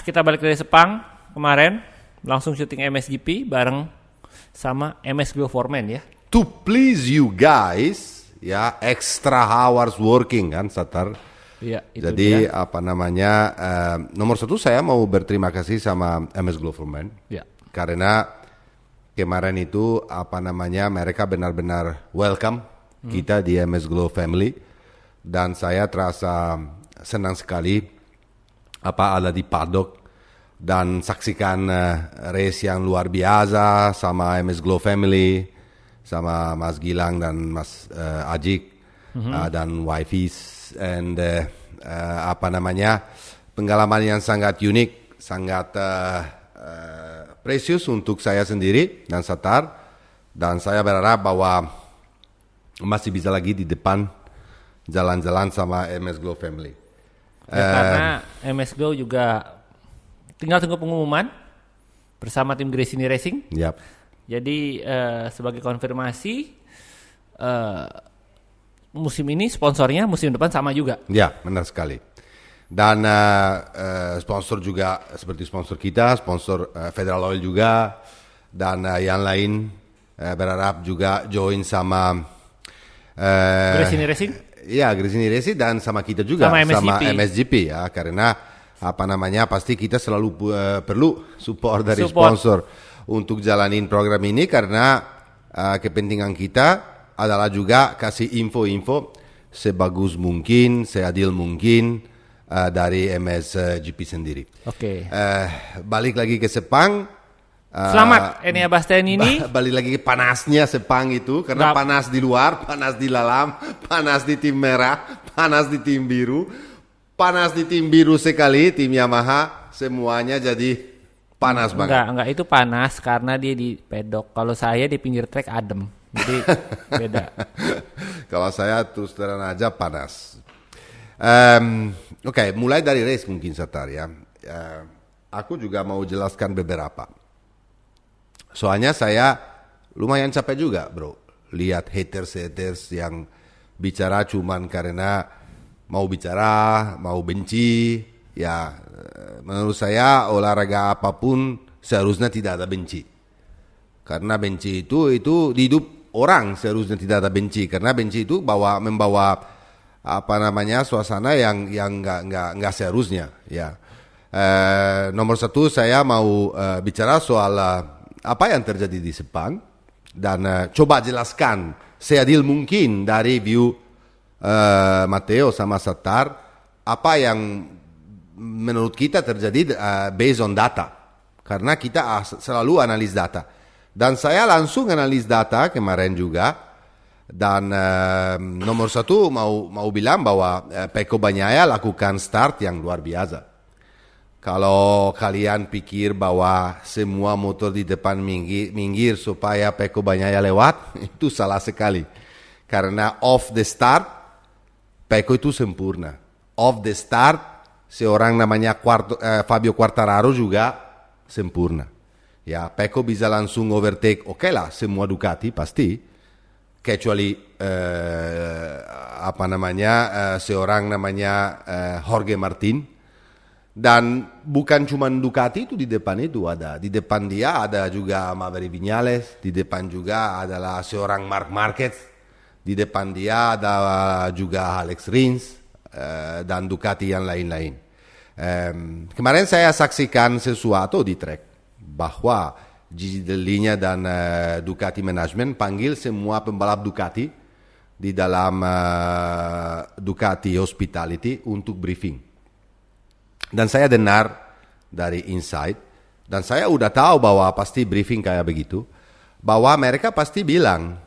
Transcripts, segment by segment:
Kita balik dari Sepang kemarin, langsung syuting MSGP bareng sama MS Glow Foreman ya. To please you guys, ya extra hours working kan, Satar. Iya, itu Jadi dia. nomor satu saya mau berterima kasih sama MS Glow Foreman. Ya. Karena kemarin itu mereka benar-benar welcome kita di MS Glow Family. Dan saya terasa senang sekali ada di paddock dan saksikan race yang luar biasa sama MS Glow Family, sama Mas Gilang dan Mas Ajik dan Wifeys, and pengalaman yang sangat unik, sangat precious untuk saya sendiri dan Satar, dan saya berharap bahwa masih bisa lagi di depan jalan-jalan sama MS Glow Family. Ya, karena MS Glow juga tinggal tunggu pengumuman bersama tim Gresini Racing. Yap. Jadi sebagai konfirmasi musim ini sponsornya musim depan sama juga. Ya, benar sekali. Dan sponsor juga seperti sponsor kita, sponsor Federal Oil juga, dan yang lain berharap juga join sama Gresini Racing. Iya, Gresini Racing dan sama kita juga, sama MSGP ya, karena pasti kita selalu perlu support dari sponsor untuk jalanin program ini, karena kepentingan kita adalah juga kasih info-info sebagus mungkin, seadil mungkin dari MSGP sendiri. Oke. Balik lagi ke Sepang. Selamat Enea Bastianini. Balik lagi ke panasnya Sepang itu, karena panas di luar, panas di dalam, panas di tim merah, panas di tim biru, panas di tim biru sekali, tim Yamaha, semuanya jadi panas banget. Enggak, itu panas karena dia di pedok. Kalau saya di pinggir trek adem, jadi beda. Kalau saya terus terang aja panas. Oke, mulai dari race mungkin Satar ya. Aku juga mau jelaskan beberapa. Soalnya saya lumayan capek juga bro, lihat haters yang bicara cuman karena mau bicara, mau benci. Ya, menurut saya olahraga apapun seharusnya tidak ada benci. Karena benci itu di hidup orang seharusnya tidak ada benci. Karena benci itu membawa suasana yang nggak seharusnya. Ya, nomor satu saya mau bicara soal apa yang terjadi di Sepang, dan coba jelaskan seadil mungkin dari view Matteo sama Satar apa yang menurut kita terjadi based on data, karena kita selalu analis data, dan saya langsung analis data kemarin juga. Dan nomor satu mau bilang bahwa Pecco Bagnaia lakukan start yang luar biasa. Kalau kalian pikir bahwa semua motor di depan minggir supaya Pecco Bagnaia lewat, itu salah sekali. Karena off the start, Pecco itu sempurna. Off the start, seorang namanya Fabio Quartararo juga sempurna. Ya, Pecco bisa langsung overtake, oke lah, semua Ducati pasti. Kecuali seorang namanya Jorge Martin. Dan bukan cuma Ducati itu di depan itu ada. Di depan dia ada juga Maverick Viñales. Di depan juga adalah seorang Marc Marquez. Di depan dia ada juga Alex Rins dan Ducati yang lain-lain. Kemarin saya saksikan sesuatu di track bahwa Gigi Dell'Igna dan Ducati Management panggil semua pembalap Ducati di dalam Ducati Hospitality untuk briefing. Dan saya dengar dari inside, dan saya udah tahu bahwa pasti briefing kayak begitu, bahwa mereka pasti bilang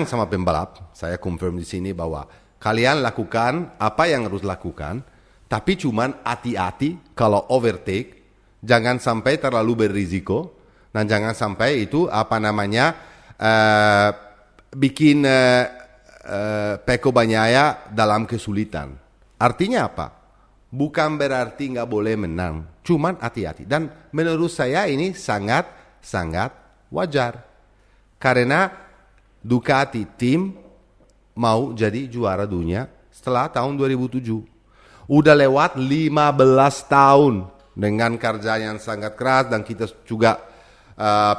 sama pembalap, saya confirm di sini bahwa kalian lakukan apa yang harus lakukan, tapi cuman hati-hati kalau overtake, jangan sampai terlalu berisiko, dan jangan sampai itu bikin Pecco Bagnaia dalam kesulitan. Artinya apa? Bukan berarti nggak boleh menang, cuman hati-hati. Dan menurut saya ini sangat wajar, karena Ducati tim mau jadi juara dunia setelah tahun 2007. Udah lewat 15 tahun, dengan kerja yang sangat keras, dan kita juga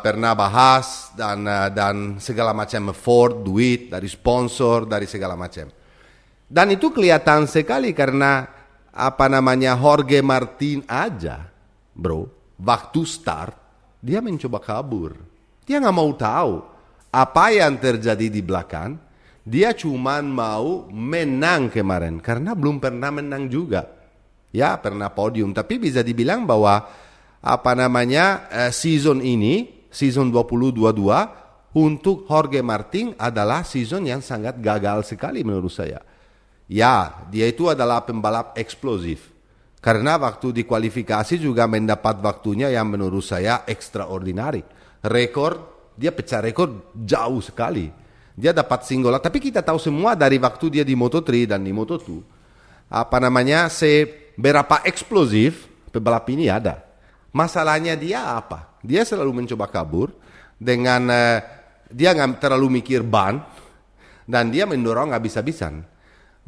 pernah bahas dan segala macam effort, duit dari sponsor, dari segala macam. Dan itu kelihatan sekali karena Jorge Martin aja, bro, waktu start dia mencoba kabur. Dia nggak mau tahu apa yang terjadi di belakang. Dia cuma mau menang kemarin karena belum pernah menang juga. Ya, pernah podium, tapi bisa dibilang bahwa season ini, season 2022 untuk Jorge Martin adalah season yang sangat gagal sekali menurut saya. Ya, dia itu adalah pembalap eksplosif. Karena waktu di kualifikasi juga mendapat waktunya yang menurut saya extraordinary. Dia pecah rekor jauh sekali. Dia dapat single, tapi kita tahu semua dari waktu dia di Moto3 dan di Moto2, seberapa eksplosif pembalap ini ada. Masalahnya dia apa? Dia selalu mencoba kabur dengan dia nggak terlalu mikir ban dan dia mendorong habis-habisan.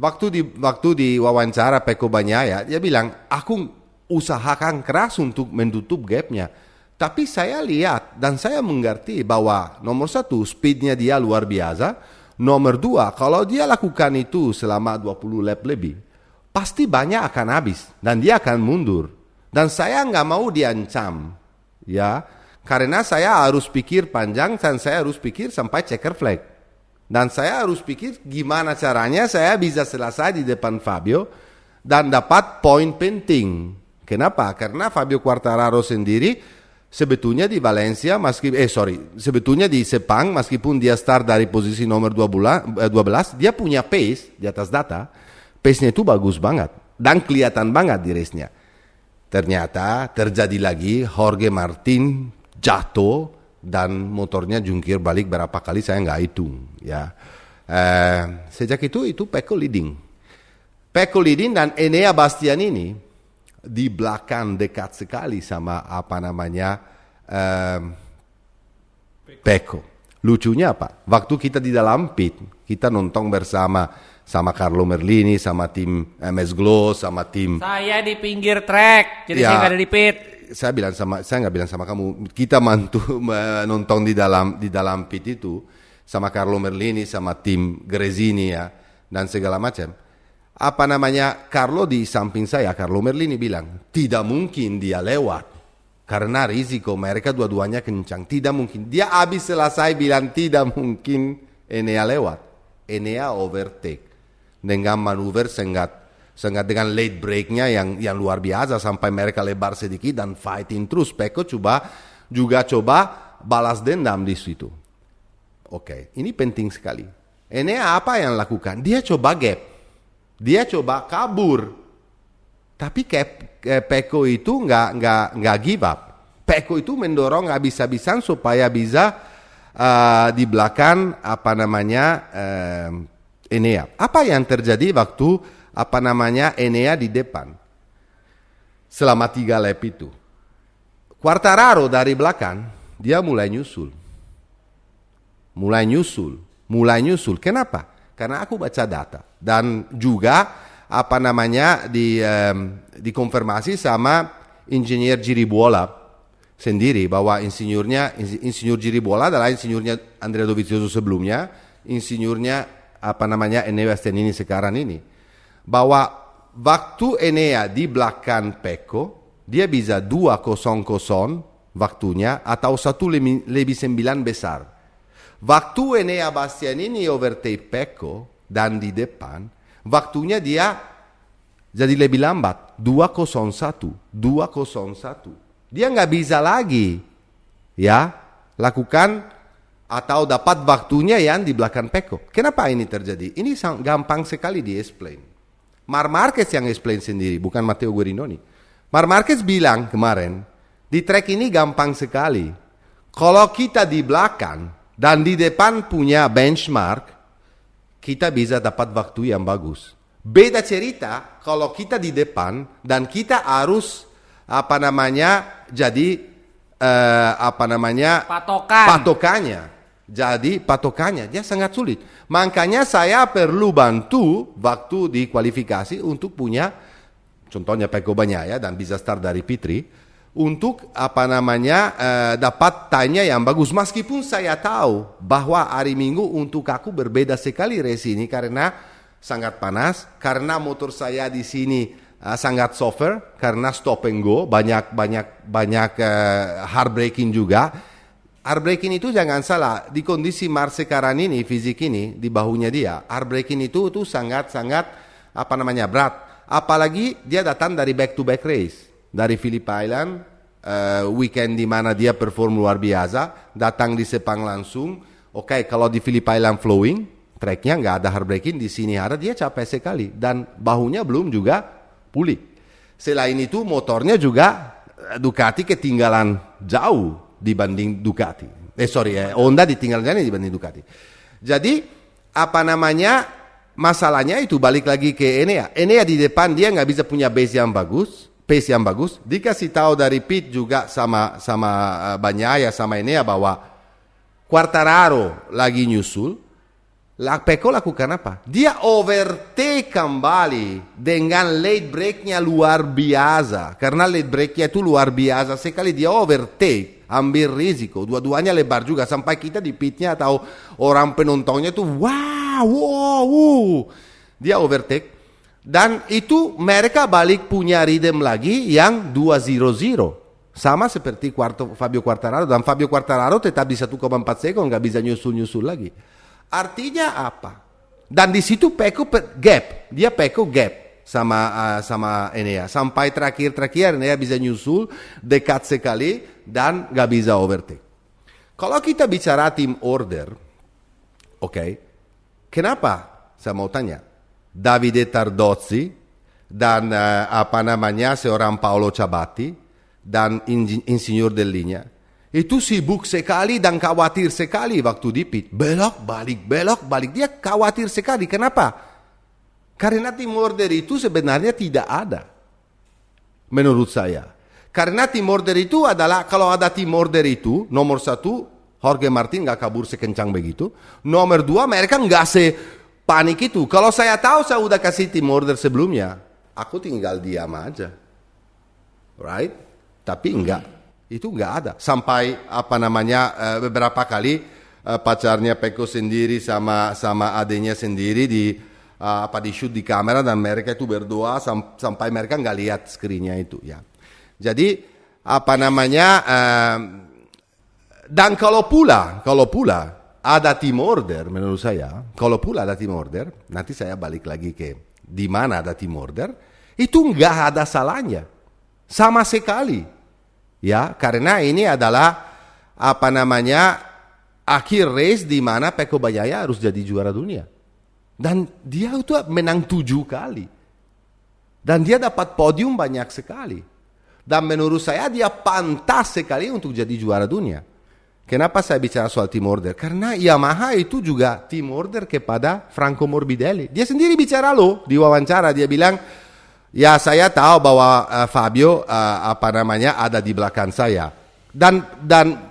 Waktu di wawancara Pecco Bagnaia, dia bilang, aku usahakan keras untuk menutup gapnya. Tapi saya lihat dan saya mengerti bahwa nomor 1, speednya dia luar biasa. Nomor 2, kalau dia lakukan itu selama 20 lap lebih, pasti banyak akan habis dan dia akan mundur. Dan saya nggak mau diancam, ya, karena saya harus pikir panjang dan saya harus pikir sampai checker flag. Dan saya harus pikir gimana caranya saya bisa selesai di depan Fabio dan dapat poin penting. Kenapa? Karena Fabio Quartararo sendiri sebetulnya di Valencia, sebetulnya di Sepang, meskipun dia start dari posisi nomor 12, dia punya pace di atas data. Pace-nya itu bagus banget dan kelihatan banget di race-nya. Ternyata terjadi lagi Jorge Martin jatuh dan motornya jungkir balik berapa kali saya nggak hitung. Ya. Sejak itu Pecco leading dan Enea Bastianini di belakang dekat sekali sama Pecco. Lucunya apa? Waktu kita di dalam pit, kita nonton bersama Carlo Merlini, sama tim MS Glow, sama tim. Saya di pinggir track, jadi saya nggak ada di pit. Saya nggak bilang sama kamu. Kita nonton di dalam pit itu sama Carlo Merlini, sama tim Gresini ya dan segala macam. Carlo di samping saya, Carlo Merlini bilang, tidak mungkin dia lewat. Karena risiko, mereka dua-duanya kencang. Tidak mungkin. Dia habis selesai bilang, tidak mungkin Enea lewat. Enea overtake. Dengan manuver sangat dengan late break-nya yang luar biasa. Sampai mereka lebar sedikit dan fighting terus. Pecco juga coba balas dendam di situ. Oke, ini penting sekali. Enea apa yang lakukan? Dia coba gap. Dia coba kabur, tapi Pecco itu nggak give up. Pecco itu mendorong habis-habisan supaya bisa di belakang Enea. Apa yang terjadi waktu Enea di depan selama 3 lap itu? Quartararo dari belakang dia mulai nyusul. Kenapa? Karena aku baca data dan juga dikonfirmasi sama insinyur Giribuola sendiri bahwa insinyur Giribuola adalah insinyurnya Andrea Dovizioso sebelumnya, insinyurnya Enea Bastianini sekarang ini, bahwa waktu Enea di belakang Pecco dia bisa 2.00 waktunya atau 1 lebih 9 besar. Waktu Enea Bastianini overtake Pecco dan di depan, waktunya dia jadi lebih lambat, 2.01. Dia nggak bisa lagi ya lakukan atau dapat waktunya yang di belakang Pecco. Kenapa ini terjadi? Ini gampang sekali di-explain. Marc Marquez yang explain sendiri, bukan Matteo Guarinoni. Marc Marquez bilang kemarin, di track ini gampang sekali. Kalau kita di belakang dan di depan punya benchmark, kita bisa dapat waktu yang bagus. Beda cerita kalau kita di depan dan kita harus jadi patokannya. Jadi patokannya dia sangat sulit. Makanya saya perlu bantu waktu di kualifikasi untuk punya contohnya Pecco Bagnaia, dan bisa start dari P3 untuk dapat time-nya yang bagus. Meskipun saya tahu bahwa hari Minggu untuk aku berbeda sekali race ini karena sangat panas, karena motor saya di sini sangat suffer karena stop and go, banyak hard braking juga. Hard braking itu jangan salah, di kondisi Mars sekarang ini, fisik ini, di bahunya dia, hard braking itu sangat-sangat berat. Apalagi dia datang dari back-to-back race. Dari Phillip Island, weekend di mana dia perform luar biasa, datang di Sepang langsung. Oke, kalau di Phillip Island flowing, tracknya nggak ada hard braking, di sini ada, dia capek sekali. Dan bahunya belum juga pulih. Selain itu, motornya juga Ducati ketinggalan jauh dibanding Ducati. Honda ditinggalkan dibanding Ducati. Jadi masalahnya itu balik lagi ke Enea. Enea di depan dia nggak bisa punya pace yang bagus. Dikasih tahu dari Pit juga sama Bagnaia sama Enea bahwa Quartararo lagi nyusul. Pecco lakukan apa? Dia overtake kembali dengan late break-nya luar biasa. Karena late break-nya itu luar biasa sekali. Dia overtake, ambil risiko. Dua-duanya lebar juga. Sampai kita di pitnya atau orang penontonnya itu wow. Dia overtake. Dan itu mereka balik punya rhythm lagi yang 2-0-0. Sama seperti Fabio Quartararo. Dan Fabio Quartararo tetap di 1,4 second. Nggak bisa nyusul-nyusul lagi. Artinya apa? Dan di situ Pecco gap, dia Pecco gap sama Enea. Sampai terakhir Enea bisa nyusul dekat sekali dan nggak bisa overtake. Kalau kita bicara tim order, oke, kenapa? Saya mau tanya, Davide Tardozzi dan seorang Paolo Ciabatti dan Insignor Dell'Igna itu sibuk sekali dan khawatir sekali waktu di pit. Belok balik. Dia khawatir sekali. Kenapa? Karena tim order itu sebenarnya tidak ada. Menurut saya. Karena tim order itu adalah, kalau ada tim order itu, nomor 1, Jorge Martin nggak kabur sekencang begitu. Nomor 2, mereka nggak sepanik itu. Kalau saya tahu saya udah kasih tim order sebelumnya, aku tinggal diam aja. Right? Tapi enggak. Itu nggak ada. Sampai beberapa kali pacarnya Pecco sendiri sama adenya sendiri di shoot di kamera dan mereka itu berdoa sampai mereka nggak lihat screen-nya itu ya. Jadi dan kalau pula ada team order, menurut saya kalau pula ada team order, nanti saya balik lagi ke di mana ada team order, itu nggak ada salahnya sama sekali. Ya, karena ini adalah akhir race di mana Pecco Bagnaia harus jadi juara dunia. Dan dia itu menang 7 kali. Dan dia dapat podium banyak sekali. Dan menurut saya dia pantas sekali untuk jadi juara dunia. Kenapa saya bicara soal team order? Karena Yamaha itu juga team order kepada Franco Morbidelli. Dia sendiri bicara di wawancara, dia bilang, ya saya tahu bahwa Fabio ada di belakang saya. Dan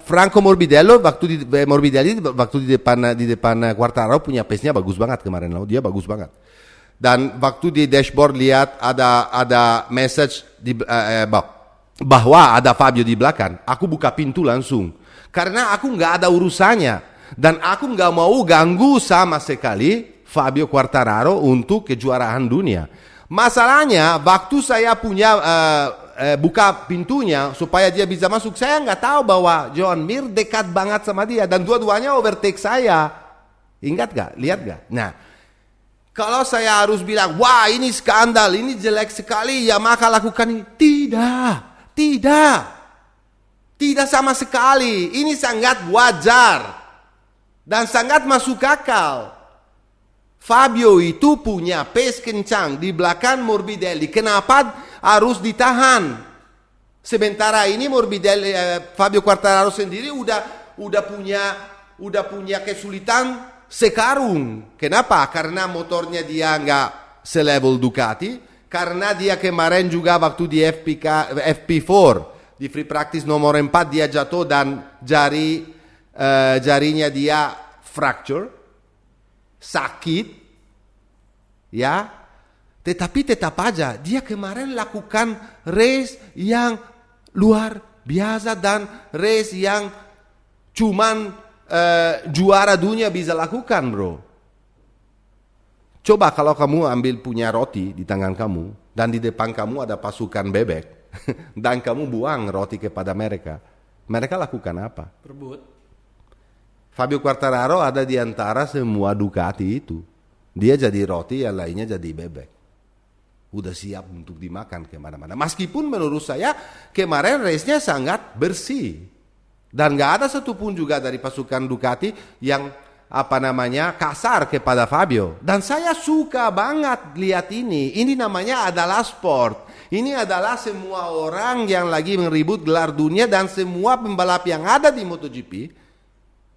Franco Morbidelli waktu di depan Quartararo punya pace-nya bagus banget kemarin dia bagus banget. Dan waktu di dashboard lihat ada message bahwa ada Fabio di belakang, aku buka pintu langsung. Karena aku nggak ada urusannya dan aku nggak mau ganggu sama sekali Fabio Quartararo untuk kejuaraan dunia. Masalahnya waktu saya punya buka pintunya supaya dia bisa masuk, saya nggak tahu bahwa Joan Mir dekat banget sama dia dan dua-duanya overtake saya. Ingat gak? Lihat gak? Nah, kalau saya harus bilang, wah ini skandal, ini jelek sekali, Yamaha lakukan ini. Tidak sama sekali. Ini sangat wajar dan sangat masuk akal. Fabio itu punya pace kencang di belakang Morbidelli. Kenapa harus ditahan? Sementara ini Fabio Quartararo sendiri udah punya kesulitan sekarung. Kenapa? Karena motornya dia nggak selevel Ducati. Karena dia kemarin juga waktu di FP4 di free practice nomor 4 dia jatuh dan jarinya dia fracture. Sakit, ya, Tetapi tetap aja dia kemarin lakukan race yang luar biasa dan race yang cuman juara dunia bisa lakukan, bro. Coba kalau kamu ambil punya roti di tangan kamu dan di depan kamu ada pasukan bebek dan kamu buang roti kepada mereka, mereka lakukan apa? Berebut. Fabio Quartararo ada di antara semua Ducati itu. Dia jadi roti, yang lainnya jadi bebek. Udah siap untuk dimakan kemana-mana. Meskipun menurut saya kemarin race-nya sangat bersih. Dan gak ada satupun juga dari pasukan Ducati yang kasar kepada Fabio. Dan saya suka banget lihat ini. Ini namanya adalah sport. Ini adalah semua orang yang lagi meribut gelar dunia dan semua pembalap yang ada di MotoGP,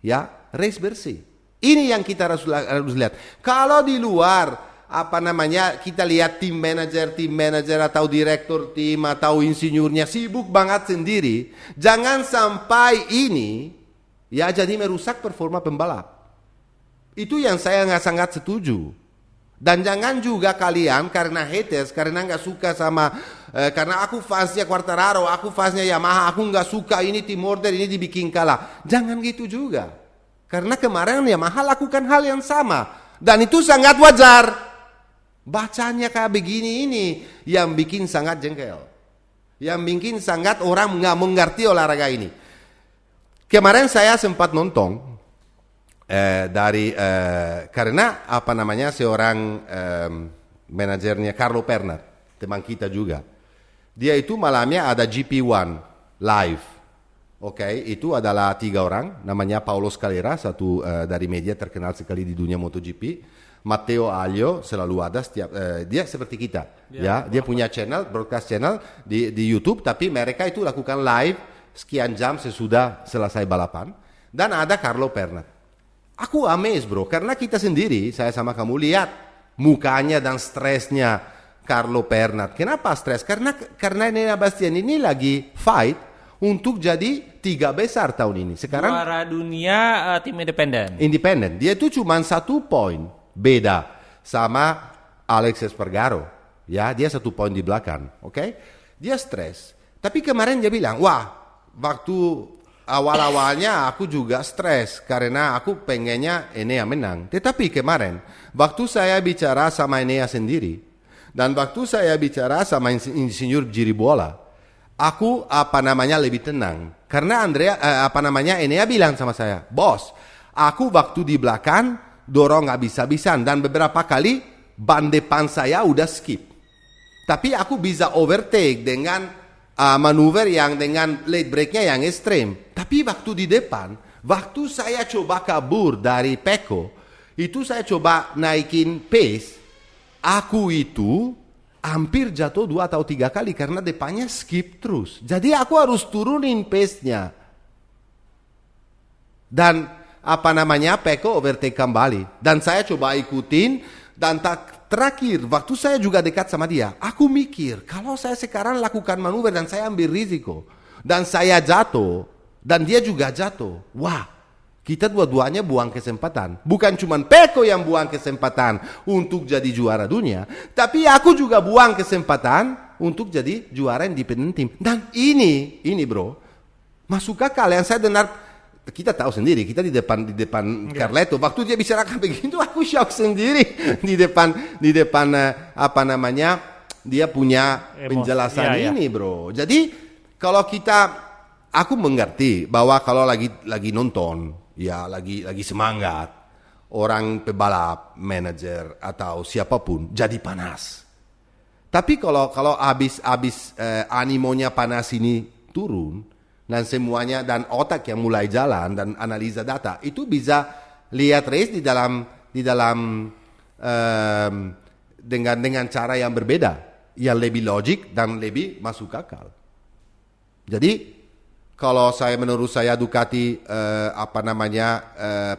ya, race bersih. Ini yang kita harus lihat. Kalau di luar kita lihat tim manager atau direktur tim atau insinyurnya sibuk banget sendiri, jangan sampai ini ya jadi merusak performa pembalap. Itu yang saya nggak sangat setuju. Dan jangan juga kalian karena haters, karena nggak suka sama, karena aku fansnya Quartararo, aku fansnya Yamaha, aku nggak suka ini tim order ini dibikin kalah. Jangan gitu juga. Karena kemarin Yamaha lakukan hal yang sama dan itu sangat wajar. Bacanya kayak begini ini yang bikin sangat jengkel, yang bikin sangat orang nggak mengerti olahraga ini. Kemarin saya sempat nonton. Karena seorang manajernya Carlo Pernat, teman kita juga, dia itu malamnya ada GP1 live, itu adalah 3 orang, namanya Paolo Scalera, satu dari media terkenal sekali di dunia MotoGP, Matteo Aglio selalu ada setiap, dia seperti kita, dia punya channel, broadcast channel di YouTube, tapi mereka itu lakukan live sekian jam sesudah selesai balapan, dan ada Carlo Pernat. Aku amazed, bro, karena kita sendiri, saya sama kamu lihat mukanya dan stresnya Carlo Pernat. Kenapa stres? Karena Enea Bastian ini lagi fight untuk jadi 3 besar tahun ini. Sekarang juara dunia tim independen. Independen. Dia itu cuma 1 poin beda sama Alex Espargaro. Ya, dia 1 poin di belakang. Dia stres. Tapi kemarin dia bilang, wah, waktu awal-awalnya aku juga stres karena aku pengennya Enea menang. Tetapi kemarin, waktu saya bicara sama Enea sendiri dan waktu saya bicara sama insinyur Giribuola, aku lebih tenang. Karena Enea bilang sama saya, bos, aku waktu di belakang dorong gak bisa-bisan dan beberapa kali ban depan saya udah skip. Tapi aku bisa overtake dengan manuver yang dengan late breaknya yang ekstrem. Tapi waktu di depan, waktu saya coba kabur dari Pecco, itu saya coba naikin pace, aku itu hampir jatuh 2 atau 3 kali karena depannya skip terus. Jadi aku harus turunin pace-nya. Dan Pecco overtake kembali. Dan saya coba ikutin dan terakhir, waktu saya juga dekat sama dia, aku mikir, kalau saya sekarang lakukan manuver dan saya ambil risiko, dan saya jatuh, dan dia juga jatuh, wah, kita dua-duanya buang kesempatan. Bukan cuma Pecco yang buang kesempatan untuk jadi juara dunia, tapi aku juga buang kesempatan untuk jadi juara independent team. Dan ini bro, masuk akal yang saya dengar. Kita tahu sendiri, kita di depan Carletto, waktu dia bicarakan begitu aku shock sendiri di depan dia punya penjelasan ini, bro. Jadi kalau aku mengerti bahwa kalau lagi nonton, ya lagi semangat, orang pebalap, manajer atau siapapun jadi panas. Tapi kalau habis animonya panas ini turun, dan semuanya dan otak yang mulai jalan dan analisa data itu bisa lihat race di dalam dengan cara yang berbeda, yang lebih logik dan lebih masuk akal. Jadi kalau menurut saya Ducati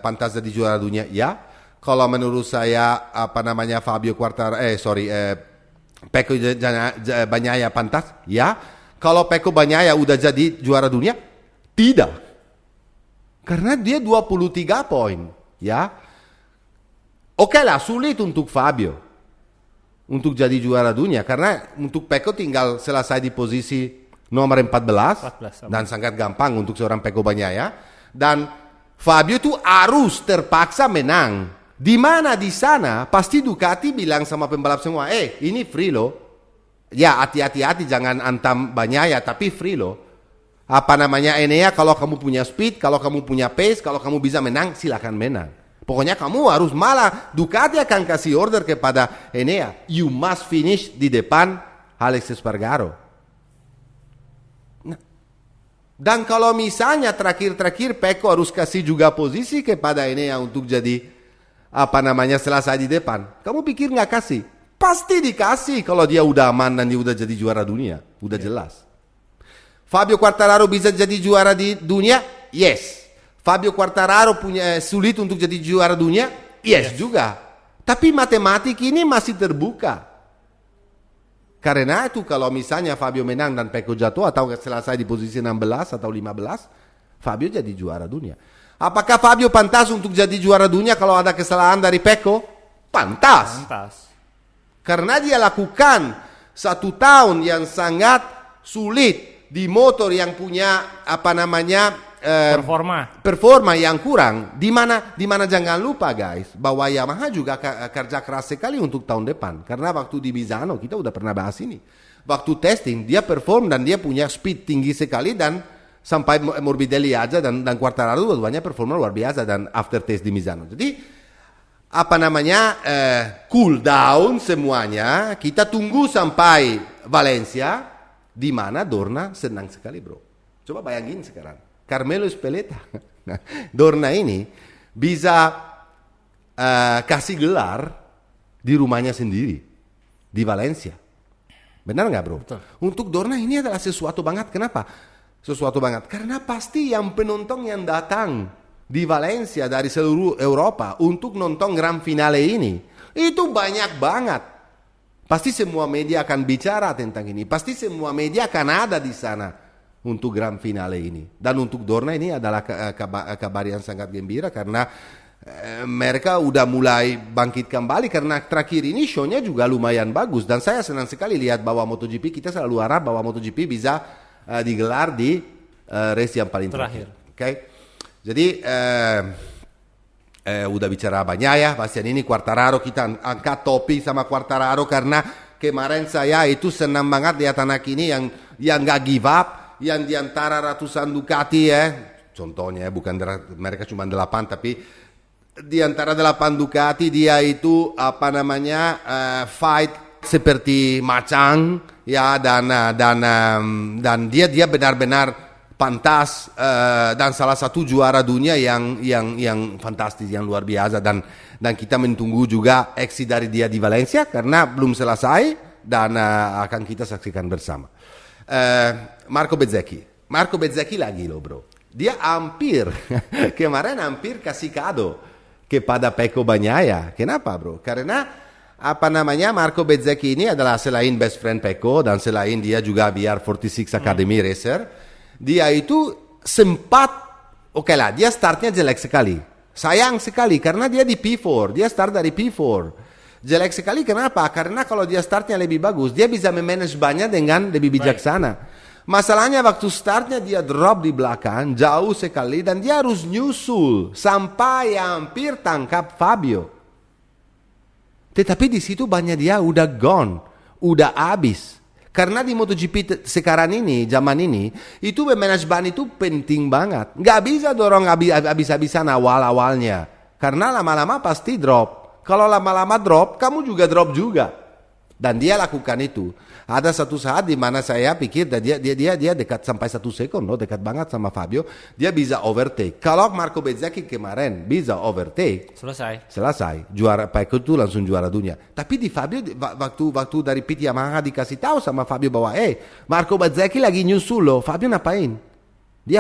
pantas jadi juara dunia, ya. Kalau menurut saya Fabio Quartararo Pecco Bagnaia pantas, ya. Kalau Pecco Bagnaia udah jadi juara dunia? Tidak. Karena dia 23 poin, ya. Oke lah, sulit untuk Fabio. untuk jadi juara dunia. Karena untuk Pecco tinggal selesai di posisi nomor 14 dan sangat gampang untuk seorang Pecco Bagnaia. Dan Fabio itu harus terpaksa menang. Di mana di sana pasti Ducati bilang sama pembalap semua, ini free loh. Ya hati-hati jangan antam Bagnaia, tapi free loh. Apa namanya Enea, kalau kamu punya speed, kalau kamu punya pace, kalau kamu bisa menang, silakan menang. Pokoknya kamu harus, malah Ducati akan kasih order kepada Enea, you must finish di depan Alex Espargaro. Nah, dan kalau misalnya terakhir Pecco harus kasih juga posisi kepada Enea untuk jadi selesai di depan, kamu pikir nggak kasih? Pasti dikasih kalau dia udah aman dan dia udah jadi juara dunia, udah jelas. Fabio Quartararo bisa jadi juara di dunia? Yes. Fabio Quartararo punya sulit untuk jadi juara dunia? Yes juga. Tapi matematik ini masih terbuka. Karena itu kalau misalnya Fabio menang dan Pecco jatuh atau selesai di posisi 16 atau 15, Fabio jadi juara dunia. Apakah Fabio pantas untuk jadi juara dunia kalau ada kesalahan dari Pecco? Pantas. Karena dia lakukan 1 tahun yang sangat sulit di motor yang punya performa yang kurang. Di mana jangan lupa guys, bahwa Yamaha juga kerja keras sekali untuk tahun depan. Karena waktu di Misano kita udah pernah bahas ini. Waktu testing dia perform dan dia punya speed tinggi sekali, dan sampai Morbidelli aja dan Quartararo dua-duanya performa luar biasa dan after test di Misano. Jadi cool down semuanya. Kita tunggu sampai Valencia, di mana Dorna senang sekali bro. Coba bayangin sekarang Carmelo Espeleta, Dorna ini bisa kasih gelar di rumahnya sendiri di Valencia. Benar nggak bro? Betul. Untuk Dorna ini adalah sesuatu banget. Kenapa? Sesuatu banget karena pasti yang penonton yang datang di Valencia dari seluruh Eropa untuk nonton Grand Finale ini itu banyak banget. Pasti semua media akan bicara tentang ini. Pasti semua media akan ada di sana untuk Grand Finale ini. Dan untuk Dorna ini adalah kabar yang sangat gembira karena mereka udah mulai bangkit kembali, karena terakhir ini show-nya juga lumayan bagus. Dan saya senang sekali lihat bahwa MotoGP, kita selalu harap bahwa MotoGP bisa digelar di race yang paling terakhir. Okay? Jadi udah bicara banyak ya, pastian ini Quartararo, kita angkat topi sama Quartararo karena kemarin saya itu senang banget lihat anak ini yang gak give up, yang diantara ratusan Ducati contohnya bukan mereka cuma 8, tapi diantara 8 Ducati dia itu fight seperti macan. Ya, dan dia benar-benar pantas dan salah satu juara dunia yang fantastis, yang luar biasa, dan kita menunggu juga exit dari dia di Valencia karena belum selesai dan akan kita saksikan bersama. Marco Bezzecchi lagi loh bro, dia kemarin hampir kasih kado kepada Pecco Bagnaia. Kenapa bro? Karena Marco Bezzecchi ini adalah selain best friend Pecco dan selain dia juga BR46 Academy Racer, dia itu sempat dia startnya jelek sekali. Sayang sekali karena dia di P4, dia start dari P4. Jelek sekali kenapa? Karena kalau dia startnya lebih bagus, dia bisa memanage bannya dengan lebih bijaksana. Masalahnya waktu startnya dia drop di belakang jauh sekali dan dia harus nyusul sampai hampir tangkap Fabio. Tetapi di situ banyak dia udah gone, udah habis. Karena di MotoGP sekarang ini, zaman ini, itu manage ban itu penting banget. Nggak bisa dorong habis-habisan awal-awalnya. Karena lama-lama pasti drop. Kalau lama-lama drop, kamu juga drop juga. Dan dia lakukan itu. Ada satu saat di mana saya pikir dia dekat sampai 1 second loh, dekat banget sama Fabio. Dia bisa overtake. Kalau Marco Bezzecchi kemarin bisa overtake, selesai. Juara Pecco itu langsung juara dunia. Tapi di Fabio waktu dari pit Yamaha dikasih tahu sama Fabio bahwa Marco Bezzecchi lagi nyusul loh. Fabio ngapain?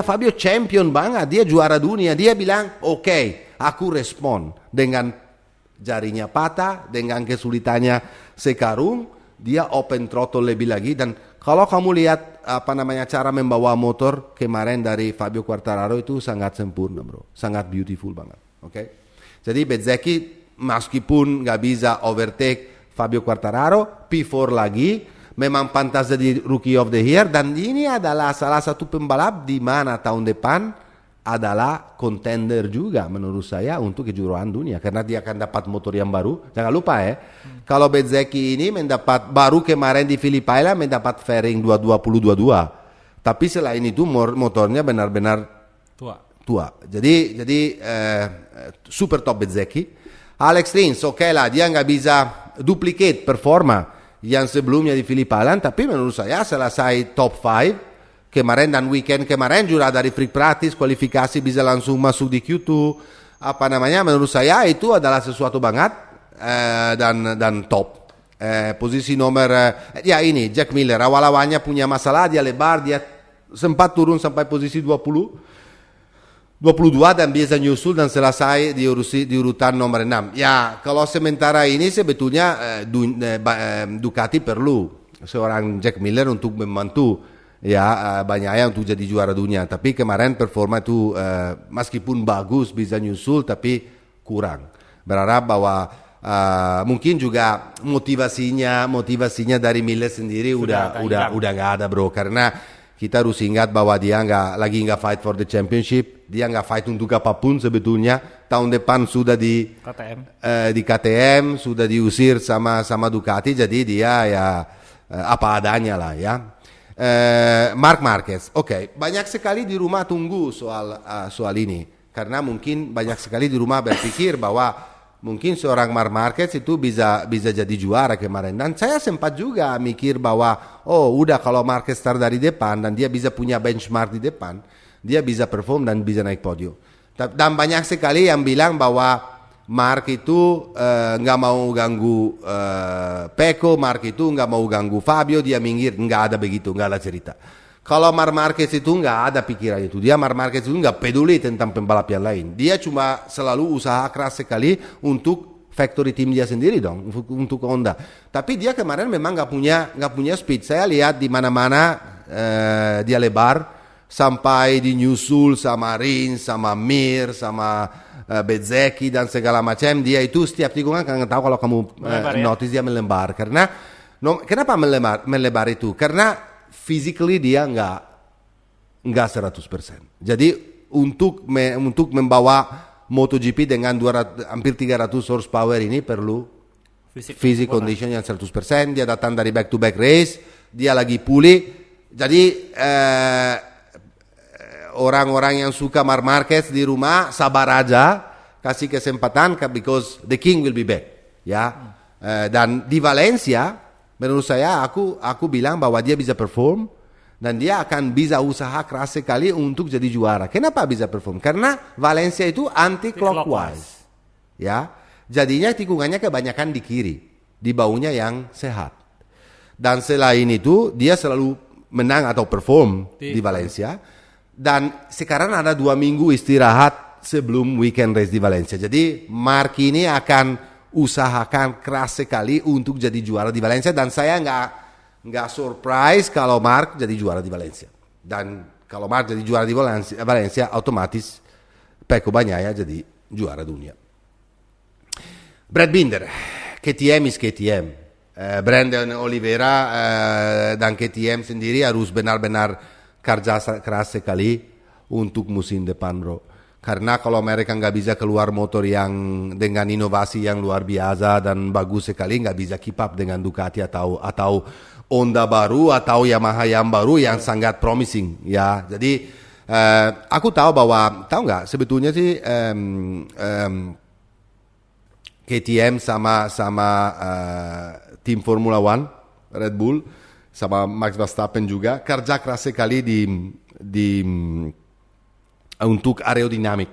Fabio champion banget, dia juara dunia. Dia bilang, oke, aku respon dengan jarinya patah, dengan kesulitannya sekarung. Dia open throttle lebih lagi, dan kalau kamu lihat cara membawa motor kemarin dari Fabio Quartararo itu sangat sempurna bro, sangat beautiful banget. Oke. Jadi Bezzecchi meskipun nggak bisa overtake Fabio Quartararo, P4 lagi, memang pantas jadi Rookie of the Year, dan ini adalah salah satu pembalap di mana tahun depan adalah contender juga menurut saya untuk kejuaraan dunia, karena dia akan dapat motor yang baru. Jangan lupa kalau Bezzecchi ini mendapat baru kemarin di Phillip Island mendapat fairing 220-22, tapi selain itu motornya benar-benar tua. Jadi super top Bezzecchi. Alex Rins, oke lah, dia nggak bisa duplicate performa yang sebelumnya di Phillip Island, tapi menurut saya selesai top 5 kemarin dan weekend kemarin juga dari free practice, kualifikasi bisa langsung masuk di Q2. Menurut saya itu adalah sesuatu banget dan top. Posisi nomor ini Jack Miller awal-awalnya punya masalah, dia lebar, dia sempat turun sampai posisi 22 dan biasa nyusul dan selesai di urutan nomor 6. Ya, kalau sementara ini sebetulnya Ducati perlu seorang Jack Miller untuk membantu banyaknya untuk jadi juara dunia. Tapi kemarin performa itu meskipun bagus bisa nyusul tapi kurang. Berharap bahwa mungkin juga motivasinya dari Miller sendiri udah nggak ada, bro, karena kita harus ingat bahwa dia nggak fight for the championship, dia nggak fight untuk apapun sebetulnya. Tahun depan sudah di KTM sudah diusir sama Ducati, jadi dia apa adanya lah ya. Marc Marquez, oke, banyak sekali di rumah tunggu soal ini, karena mungkin banyak sekali di rumah berpikir bahwa mungkin seorang Marc Marquez itu bisa jadi juara kemarin. Dan saya sempat juga mikir bahwa udah kalau Marquez start dari depan dan dia bisa punya benchmark di depan, dia bisa perform dan bisa naik podium. Dan banyak sekali yang bilang bahwa Marc itu nggak mau ganggu Pecco, Marc itu nggak mau ganggu Fabio, dia minggir. Nggak ada begitu, nggak ada cerita. Kalau Marc Marquez itu nggak ada pikiran itu. Marc Marquez itu nggak peduli tentang pembalap yang lain. Dia cuma selalu usaha keras sekali untuk factory team dia sendiri dong, untuk Honda. Tapi dia kemarin memang nggak punya speed. Saya lihat di mana-mana dia lebar sampai di nyusul sama Rins, sama Mir, sama Bezzecchi dan segala macam. Dia itu setiap tikungan kan tahu kalau kamu notice dia melebar. Karena kenapa melebar itu? Karena physically dia nggak 100%. Jadi untuk membawa MotoGP dengan hampir 300 horsepower ini perlu physical condition yang 100%. Dia datang dari back to back race, dia lagi pulih. Jadi orang-orang yang suka Marc Marquez di rumah sabar aja, kasih kesempatan because the king will be back. Ya. Dan di Valencia menurut saya, aku bilang bahwa dia bisa perform dan dia akan bisa usaha keras sekali untuk jadi juara. Kenapa bisa perform? Karena Valencia itu anti-clockwise. Ya, jadinya tikungannya kebanyakan di kiri, di baunya yang sehat. Dan selain itu, dia selalu menang atau perform di Valencia. Dan sekarang ada 2 minggu istirahat sebelum weekend race di Valencia. Jadi Marc ini akan usahakan keras sekali untuk jadi juara di Valencia, dan saya nggak surprise kalau Marc jadi juara di Valencia. Dan kalau Marc jadi juara di Valencia otomatis Pecco Bagnaia jadi juara dunia. Brad Binder, KTM is KTM. Brandon Oliveira dan KTM sendiri harus benar-benar kerja keras sekali untuk musim depan, bro. Karena kalau mereka nggak bisa keluar motor yang dengan inovasi yang luar biasa dan bagus sekali, nggak bisa keep up dengan Ducati atau Honda baru atau Yamaha yang baru yang sangat promising, ya. Jadi aku tahu nggak sebetulnya sih KTM sama tim Formula One Red Bull sama Max Verstappen juga kerja keras sekali untuk aerodinamik,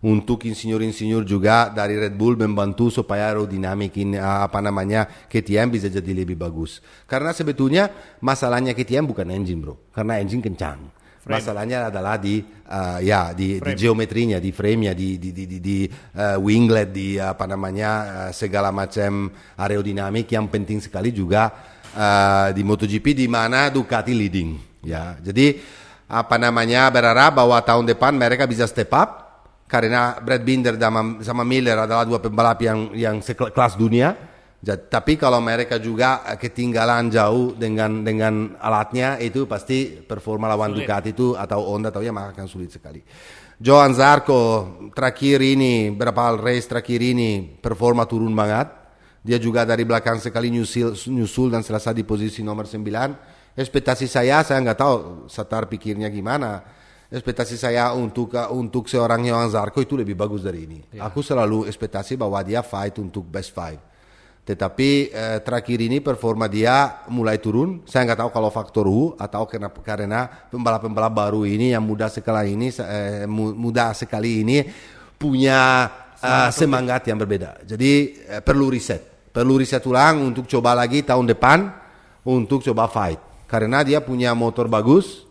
untuk insinyur-insinyur juga dari Red Bull membantu supaya aerodinamik ini KTM bisa jadi lebih bagus. Karena sebetulnya masalahnya KTM bukan engine, bro, karena engine kencang. Frame. Masalahnya adalah di geometrinya, di frame-nya, di winglet, di segala macam aerodinamik yang penting sekali juga di MotoGP di mana Ducati leading, ya. Jadi berharap bahwa tahun depan mereka bisa step up, karena Brad Binder sama Miller adalah 2 pembalap yang kelas dunia, Tapi kalau mereka juga ketinggalan jauh dengan alatnya, itu pasti performa lawan Sulit. Ducati itu atau Honda atau Yamaha akan sulit sekali. Johan Zarco terakhir ini, berapa race terakhir ini performa turun banget. Dia juga dari belakang sekali nyusul dan selesai di posisi nomor 9. Ekspektasi saya nggak tahu Satar pikirnya gimana. Ekspektasi saya untuk seorang Johan Zarco itu lebih bagus dari ini. Ya. Aku selalu ekspektasi bahwa dia fight untuk best five. Tetapi terakhir ini performa dia mulai turun. Saya nggak tahu kalau faktor atau karena pembalap-pembalap baru ini yang muda sekali ini punya semangat yang berbeda. Jadi perlu riset ulang untuk coba lagi tahun depan untuk coba fight. Karena dia punya motor bagus,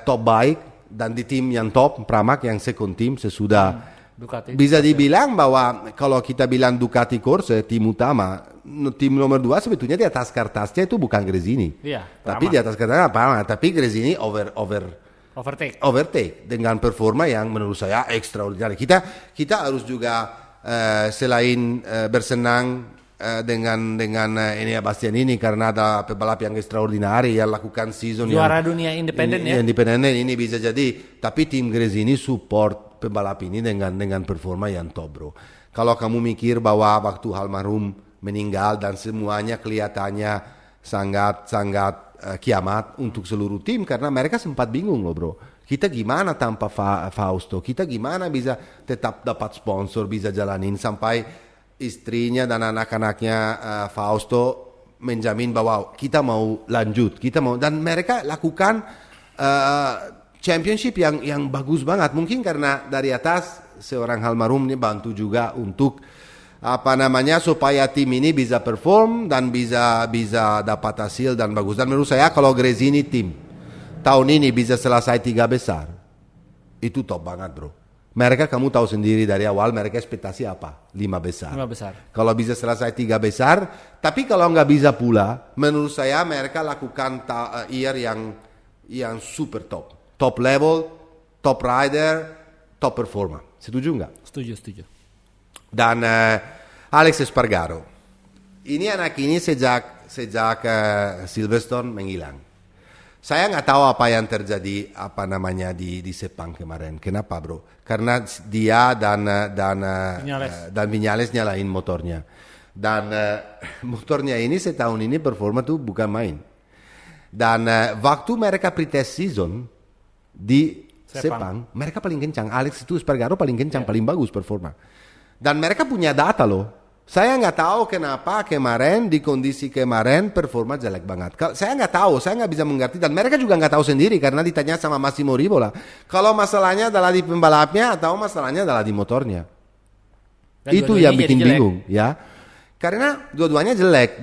top baik, dan di tim yang top, Pramac yang second team sesudah. Ducati. Bisa dibilang bahwa kalau kita bilang Ducati Corse tim utama, tim nomor 2 sebetulnya di atas kertasnya itu bukan Gresini. Iya, tapi di atas kertasnya Pramac, tapi Gresini overtake dengan performa yang menurut saya ekstraordinari. Kita harus juga selain bersenang dengan ini Bastian ini karena ada pebalap yang ekstraordinari yang lakukan season juara dunia independen ya. Independen ini bisa jadi, tapi tim Gresini support pembalap ini dengan performa yang top, bro. Kalau kamu mikir bahwa waktu almarhum meninggal dan semuanya kelihatannya sangat kiamat untuk seluruh tim karena mereka sempat bingung loh, bro. Kita gimana tanpa Fausto? Kita gimana bisa tetap dapat sponsor, bisa jalanin sampai istrinya dan anak-anaknya Fausto menjamin bahwa kita mau lanjut, dan mereka lakukan championship yang bagus banget. Mungkin karena dari atas seorang almarhum ini bantu juga untuk supaya tim ini bisa perform dan bisa dapat hasil dan bagus. Dan menurut saya kalau Gresini tim tahun ini bisa selesai 3 besar, itu top banget, bro. Mereka kamu tahu sendiri dari awal mereka ekspektasi apa? 5 besar. 5 besar. Kalau bisa selesai 3 besar, tapi kalau nggak bisa pula, menurut saya mereka lakukan year yang super top. Top level, top rider, top performa. Setuju nggak? Setuju. Dan Alex Espargaro. Ini anak ini sejak Silverstone menghilang. Saya nggak tahu apa yang terjadi di Sepang kemarin. Kenapa, bro? Karena dia dan Viñales nyalain motornya. Dan motornya ini setahun ini performa tuh bukan main. Dan waktu mereka pretest season di Sepang, mereka paling kencang. Alex itu Espargaro paling kencang, paling bagus performa. Dan mereka punya data loh. Saya nggak tahu kenapa kemarin di kondisi kemarin performa jelek banget. Saya nggak tahu, saya nggak bisa mengerti. Dan mereka juga nggak tahu sendiri karena ditanya sama Massimo Rivola. Kalau masalahnya adalah di pembalapnya atau masalahnya adalah di motornya. Dan itu yang bikin bingung, ya. Karena dua-duanya jelek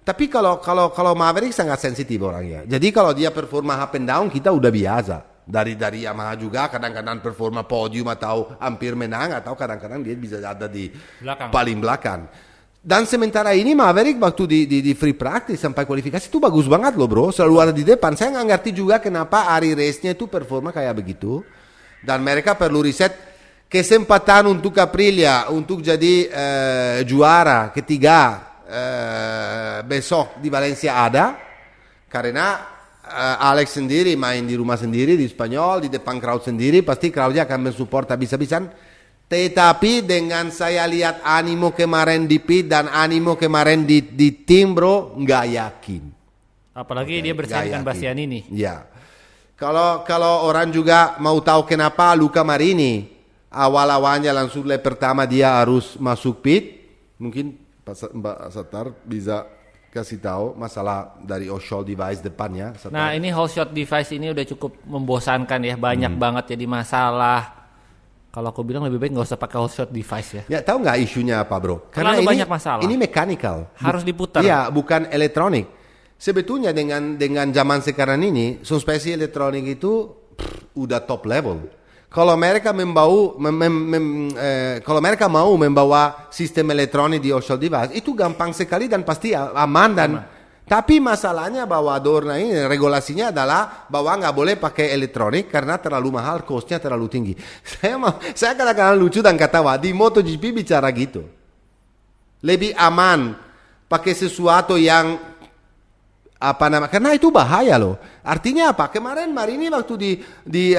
tapi kalau Maverick sangat sensitif orangnya. Jadi kalau dia performa up and down kita udah biasa. Dari Yamaha juga kadang-kadang performa podium atau hampir menang atau kadang-kadang dia bisa ada di paling belakang. Dan sementara ini Maverick waktu di free practice sampai kualifikasi itu bagus banget loh, bro. Selalu ada di depan. Saya nggak ngerti juga kenapa hari race-nya itu performa kayak begitu. Dan mereka perlu riset kesempatan untuk Aprilia untuk jadi juara ketiga besok di Valencia ada karena Alex sendiri main di rumah sendiri di Spanyol, di depan crowd sendiri, pasti crowdnya akan mensupport habis-habisan. Tetapi dengan saya lihat animo kemarin di pit dan animo kemarin di tim, bro, nggak yakin. Apalagi dia bersaing dengan Bastian ini. Ya, kalau orang juga mau tahu kenapa Luca Marini awal-awalnya langsung lap pertama dia harus masuk pit, mungkin Mbak Satar bisa kasih tahu masalah dari all-shot device depannya. Nah ini all-shot device ini udah cukup membosankan ya, banyak banget jadi masalah. Kalau aku bilang lebih baik nggak usah pakai all-shot device ya. Ya tahu nggak isunya apa, bro? Karena terlalu ini banyak masalah. Ini mechanical. Harus diputar. Iya, bukan elektronik. Sebetulnya dengan zaman sekarang ini, suspensi elektronik itu udah top level. Kalau mereka mau membawa sistem elektronik di all-shot device itu gampang sekali dan pasti aman dan tapi masalahnya bahwa Dorna ini regulasinya adalah bahwa nggak boleh pakai elektronik karena terlalu mahal, costnya terlalu tinggi. Saya kadang-kadang lucu dan ketawa di MotoGP bicara gitu. lebih aman pakai sesuatu yang apa namanya, karena itu bahaya loh. Artinya apa? Kemarin Marini waktu di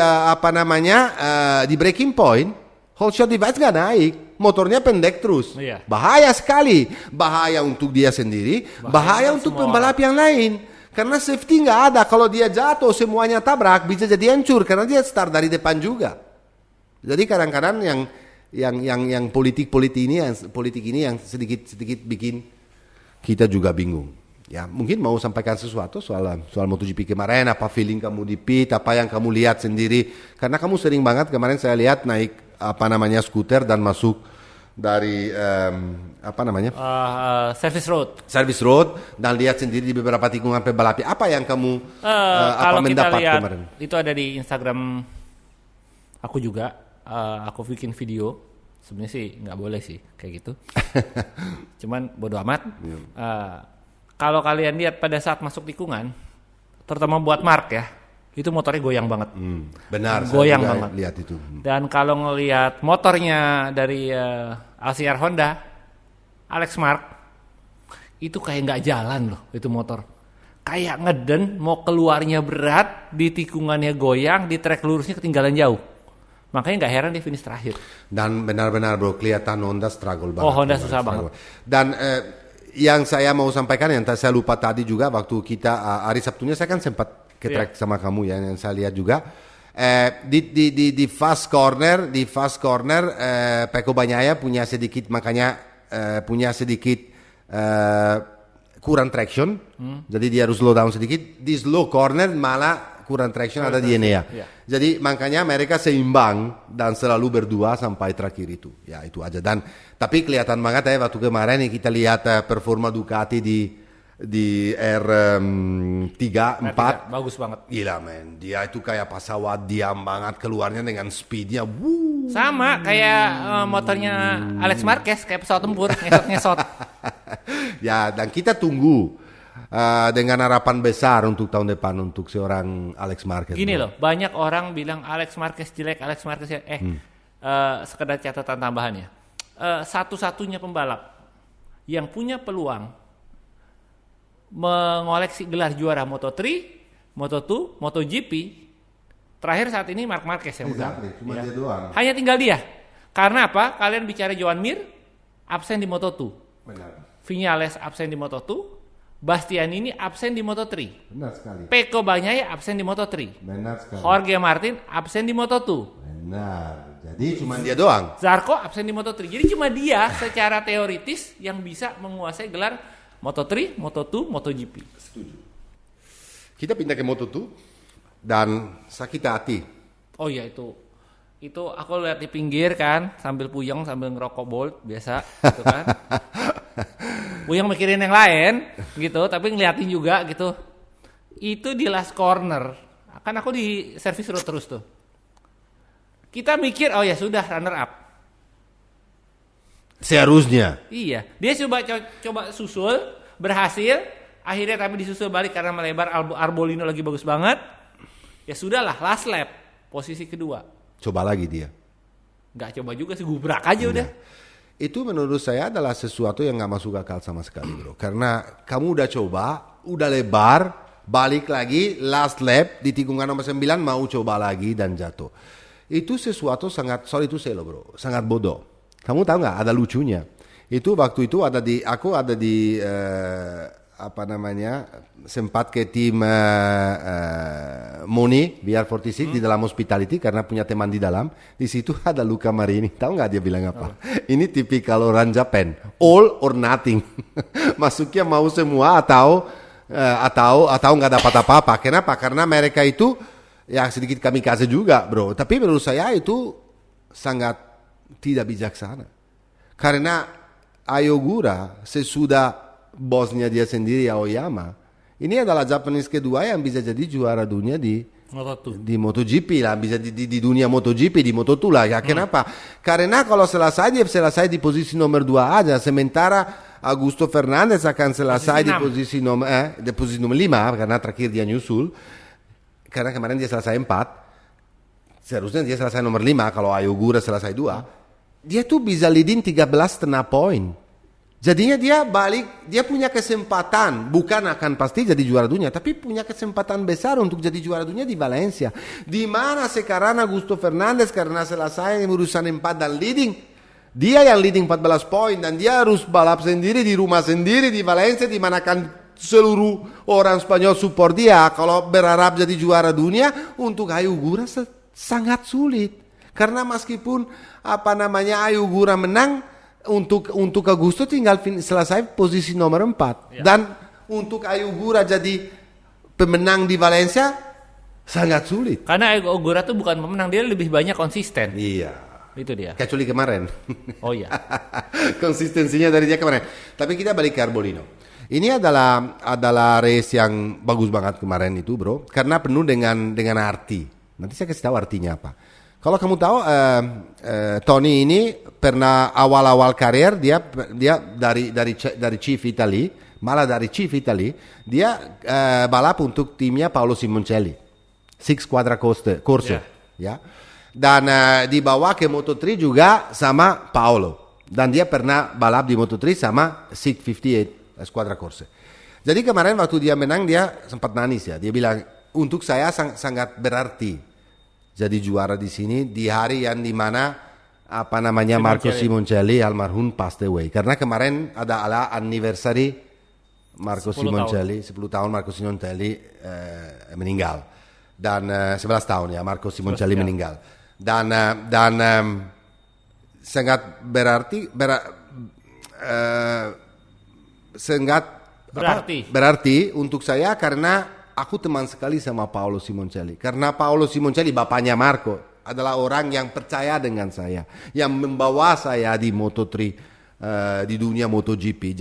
breaking point, whole shot device nggak naik, motornya pendek terus. Iya. Bahaya sekali, bahaya untuk dia sendiri, bahaya untuk pembalap yang lain. Karena safety nggak ada, kalau dia jatuh semuanya tabrak bisa jadi hancur karena dia start dari depan juga. Jadi kadang-kadang yang politik ini yang sedikit bikin kita juga bingung. Ya, mungkin mau sampaikan sesuatu soal MotoGP kemarin, apa feeling kamu di pit, apa yang kamu lihat sendiri, karena kamu sering banget kemarin saya lihat naik skuter dan masuk dari service road dan lihat sendiri di beberapa tikungan pembalap. Apa yang kamu kalau mendapat kita lihat, kemarin? Itu ada di Instagram aku juga, aku bikin video. Sebenarnya sih nggak boleh sih kayak gitu, cuman bodo amat. Kalau kalian lihat pada saat masuk tikungan, terutama buat Mark ya, itu motornya goyang banget. Benar, goyang saya banget. Lihat itu. Dan kalau ngelihat motornya dari LCR Honda, Alex Mark, itu kayak nggak jalan loh itu motor. Kayak ngeden, mau keluarnya berat, di tikungannya goyang, di trek lurusnya ketinggalan jauh. Makanya nggak heran di finish terakhir. Dan benar-benar bro, kelihatan Honda struggle banget. Oh, Honda susah banget. Dan yang saya mau sampaikan, yang saya lupa tadi juga, waktu kita hari Sabtunya saya kan sempat ke track sama kamu ya, yang saya lihat juga di fast corner Pecco Bagnaia punya sedikit kurang traction, jadi dia harus slow down sedikit. Di slow corner malah kurang traction ada di Enea. Jadi makanya mereka seimbang dan selalu berdua sampai terakhir itu. Ya itu aja. Dan tapi kelihatan banget ya waktu kemarin kita lihat performa Ducati di R3 4 bagus banget. Gila men, dia itu kayak pesawat, diam banget keluarnya dengan speednya. Sama kayak motornya Alex Marquez, kayak pesawat tempur, ngesot-ngesot. Ya, dan kita tunggu dengan harapan besar untuk tahun depan untuk seorang Alex Marquez. Gini loh, banyak orang bilang Alex Marquez jelek, Alex Marquez ya. Sekedar catatan tambahan ya. Satu-satunya pembalap yang punya peluang mengoleksi gelar juara Moto3, Moto2, MotoGP, terakhir saat ini Marc Marquez yang udah. Cuma dia doang. Hanya tinggal dia. Karena apa? Kalian bicara Joan Mir, absen di Moto2. Benar. Viñales absen di Moto2. Bastianini absen di Moto3. Benar sekali. Pecco Bagnaia absen di Moto3. Benar sekali. Jorge Martin absen di Moto2. Benar. Jadi cuma dia doang. Zarco absen di Moto3. Jadi cuma dia secara teoritis yang bisa menguasai gelar Moto3, Moto2, MotoGP. Setuju. Kita pindah ke Moto2 dan sakit hati. Oh iya itu aku lihat di pinggir kan sambil puyeng sambil ngerokok Bolt biasa gitu kan. Puyeng mikirin yang lain gitu, tapi ngeliatin juga gitu. Itu di last corner. Kan aku di service road terus tuh. Kita mikir oh ya sudah runner up. Seharusnya. Iya, dia coba susul, berhasil, akhirnya tapi disusul balik karena melebar. Arbolino lagi bagus banget. Ya sudahlah, last lap, posisi kedua. Coba lagi dia. Nggak coba juga sih, gubrak aja udah. Itu menurut saya adalah sesuatu yang nggak masuk akal sama sekali bro. Karena kamu udah coba, udah lebar, balik lagi, last lap, di tikungan nomor 9 mau coba lagi dan jatuh. Itu sesuatu sangat, sorry to say lo bro, sangat bodoh. Kamu tahu nggak? Ada lucunya. Itu waktu itu aku ada di sempat ke tim Moni VR46 di dalam hospitality karena punya teman di dalam. Di situ ada Luca Marini. Tahu nggak dia bilang apa? Ini tipikal orang Japan, all or nothing. Masuknya mau semua atau nggak dapat apa-apa. Kenapa? Karena mereka itu ya sedikit kamikaze juga, bro. Tapi menurut saya itu sangat tidak bijaksana. Karena Ayogura sesudah bosnya dia sendiri Aoyama, ini adalah Japanese kedua yang bisa jadi juara dunia di MotoGP lah, bisa di dunia MotoGP, di Moto2 lah. Ya kenapa? Karena kalau selesai di posisi nomor 2 aja, sementara Augusto Fernandez akan selesai di posisi nomor 5 karena terakhir dia nyusul. Karena kemarin dia selesai 4. Seharusnya dia selesai nomor 5 kalau Ayogura selesai 2. Dia tuh bisa leading 13,5 poin. Jadinya dia balik, dia punya kesempatan, bukan akan pasti jadi juara dunia, tapi punya kesempatan besar untuk jadi juara dunia di Valencia. Di mana sekarang Augusto Fernandez karena selesai urusan 4 dan leading, dia yang leading 14 poin dan dia harus balap sendiri di rumah sendiri di Valencia, di mana kan seluruh orang Spanyol support dia. Kalau berharap jadi juara dunia untuk Ayu Gura sangat sulit. Karena meskipun Ayu Gura menang, untuk Augusto tinggal selesai posisi nomor 4. Dan untuk Ayu Gura jadi pemenang di Valencia sangat sulit. Karena Ayu Gura tuh bukan pemenang, dia lebih banyak konsisten. Iya. Itu dia. Kecuali kemarin. Oh iya. Konsistensinya dari dia kemarin. Tapi kita balik ke Arbolino. Ini adalah race yang bagus banget kemarin itu, bro. Karena penuh dengan arti. Nanti saya kasih tahu artinya apa. Kalau kamu tahu Tony ini pernah awal-awal karir dia dari Chief Italy, malah dari Chief Italy dia balap untuk timnya Paolo Simoncelli, Six Quadra Corse, ya. Dan dibawa ke Moto3 juga sama Paolo. Dan dia pernah balap di Moto3 sama 658 Squadra Corse. Jadi kemarin waktu dia menang dia sempat nangis ya. Dia bilang untuk saya sangat berarti jadi juara di sini di hari yang dimana Marco Simoncelli almarhum passed away. Karena kemarin adalah anniversary Marco Simoncelli, 10 tahun Marco Simoncelli meninggal. Dan 11 tahun ya Marco Simoncelli meninggal. Dan sangat berarti untuk saya karena aku teman sekali sama Paolo Simoncelli. Karena Paolo Simoncelli, bapaknya Marco, adalah orang yang percaya dengan saya. Yang membawa saya di Moto3, di dunia MotoGP.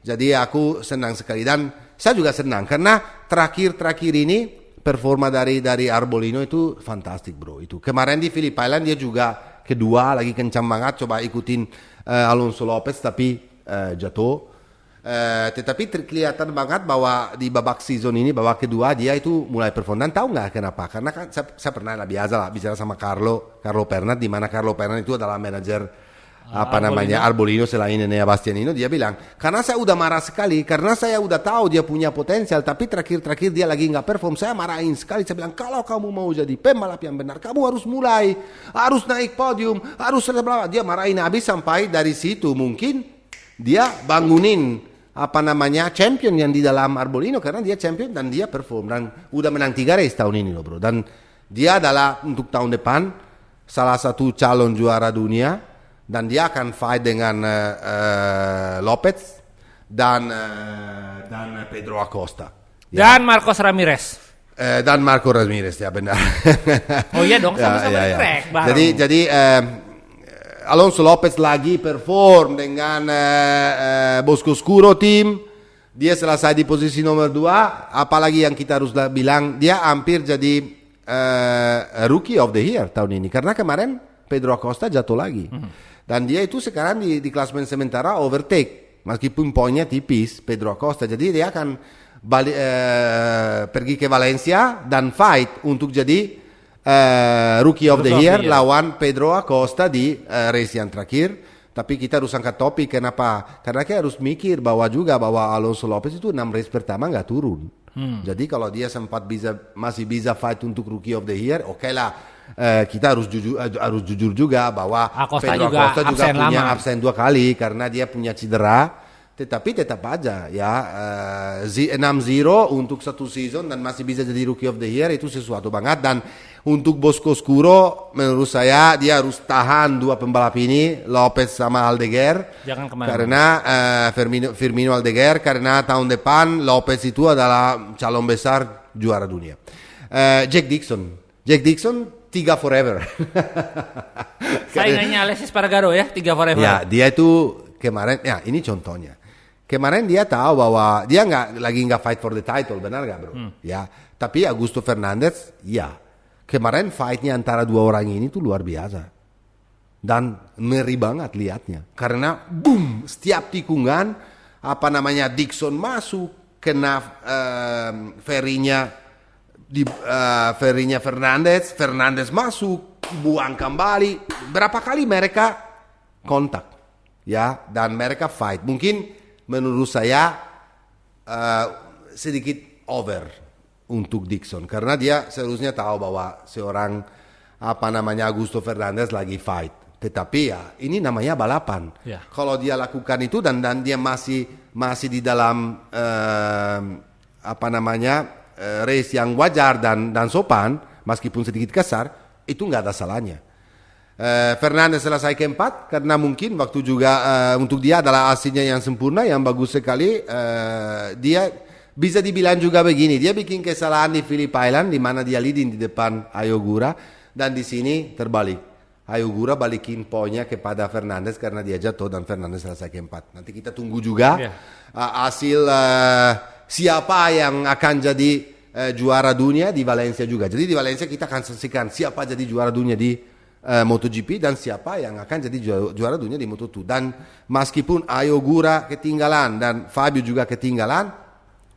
Jadi aku senang sekali. Dan saya juga senang. Karena terakhir ini, performa dari Arbolino itu fantastik, bro. Itu kemarin di Phillip Island dia juga kedua, lagi kencang banget. Coba ikutin Alonso Lopez, tapi jatuh. Tetapi kelihatan banget bahwa di babak season ini, babak kedua dia itu mulai perform. Dan tahu nggak kenapa? Karena kan saya pernah biasa lah bicara sama Carlo Pernat, di mana Carlo Pernat itu adalah manajer Arbolino selain Enea Bastianino. Dia bilang karena saya udah marah sekali, karena saya udah tahu dia punya potensial, tapi terakhir dia lagi nggak perform. Saya marahin sekali. Saya bilang kalau kamu mau jadi pembalap yang benar, kamu harus harus naik podium, harus dia marahin habis. Sampai dari situ mungkin dia bangunin champion yang di dalam Arbolino, karena dia champion dan dia perform dan udah menang 3 race tahun ini loh, bro. Dan dia adalah untuk tahun depan salah satu calon juara dunia dan dia akan fight dengan Lopez dan Pedro Acosta dan Marcos Ramirez. Dan Marco Ramirez, ya benar. Oh iya dong, sama-sama track bareng. Jadi Alonso Lopez lagi perform dengan Boscoscuro team. Dia selesai di posisi nomor 2. Apalagi yang kita harus bilang, dia hampir jadi Rookie of the Year tahun ini. Karena kemarin Pedro Acosta jatuh lagi. Dan dia itu sekarang di klasemen sementara overtake. Meskipun poinnya tipis Pedro Acosta. Jadi dia akan pergi ke Valencia dan fight untuk jadi Rookie of the Year lawan Pedro Acosta di race yang terakhir. Tapi kita harus angkat topik. Kenapa? Karena kita harus mikir bahwa Alonso Lopez itu 6 race pertama nggak turun. Jadi kalau dia masih bisa fight untuk Rookie of the Year, oke lah. Kita harus jujur juga bahwa Pedro Acosta juga punya absen 2 kali karena dia punya cedera. Tetapi tetap aja ya 6-0 untuk satu season dan masih bisa jadi Rookie of the Year itu sesuatu banget. Dan untuk Boscoscuro menurut saya dia harus tahan 2 pembalap ini, Lopez sama Aldeguer. Jangan kemana-mana. Karena Firmino Aldeguer, karena tahun depan Lopez itu adalah calon besar juara dunia. Jack Dixon 3 forever. Saingannya Alexis Espargaro ya, 3 forever. Ya, dia itu kemarin, ya ini contohnya. Kemarin dia tahu bahwa dia nggak fight for the title, benar nggak, bro? Ya, tapi Augusto Fernandez, ya. Kemarin fightnya antara 2 orang ini tuh luar biasa. Dan ngeri banget liatnya. Karena boom, setiap tikungan Dixon masuk, kena Fernandez masuk, buang kembali. Berapa kali mereka kontak? ya, dan mereka fight. Mungkin menurut saya sedikit over untuk Dixon karena dia seharusnya tahu bahwa seorang Augusto Fernandes lagi fight. Tetapi ya ini namanya balapan. Ya. Kalau dia lakukan itu dan dia masih di dalam race yang wajar dan sopan meskipun sedikit kasar, itu nggak ada salahnya. Fernandes selesai keempat karena mungkin waktu juga untuk dia adalah aslinya yang sempurna, yang bagus sekali. Dia bisa dibilang juga begini, dia bikin kesalahan di Phillip Island di mana dia leading di depan Ayogura dan di sini terbalik. Ayogura balikin poinnya kepada Fernandes karena dia jatuh dan Fernandes selesai keempat. Nanti kita tunggu juga hasil siapa yang akan jadi juara dunia di Valencia juga. Jadi di Valencia kita akan saksikan siapa jadi juara dunia di MotoGP dan siapa yang akan jadi juara dunia di Moto2. Dan meskipun Ayogura ketinggalan dan Fabio juga ketinggalan,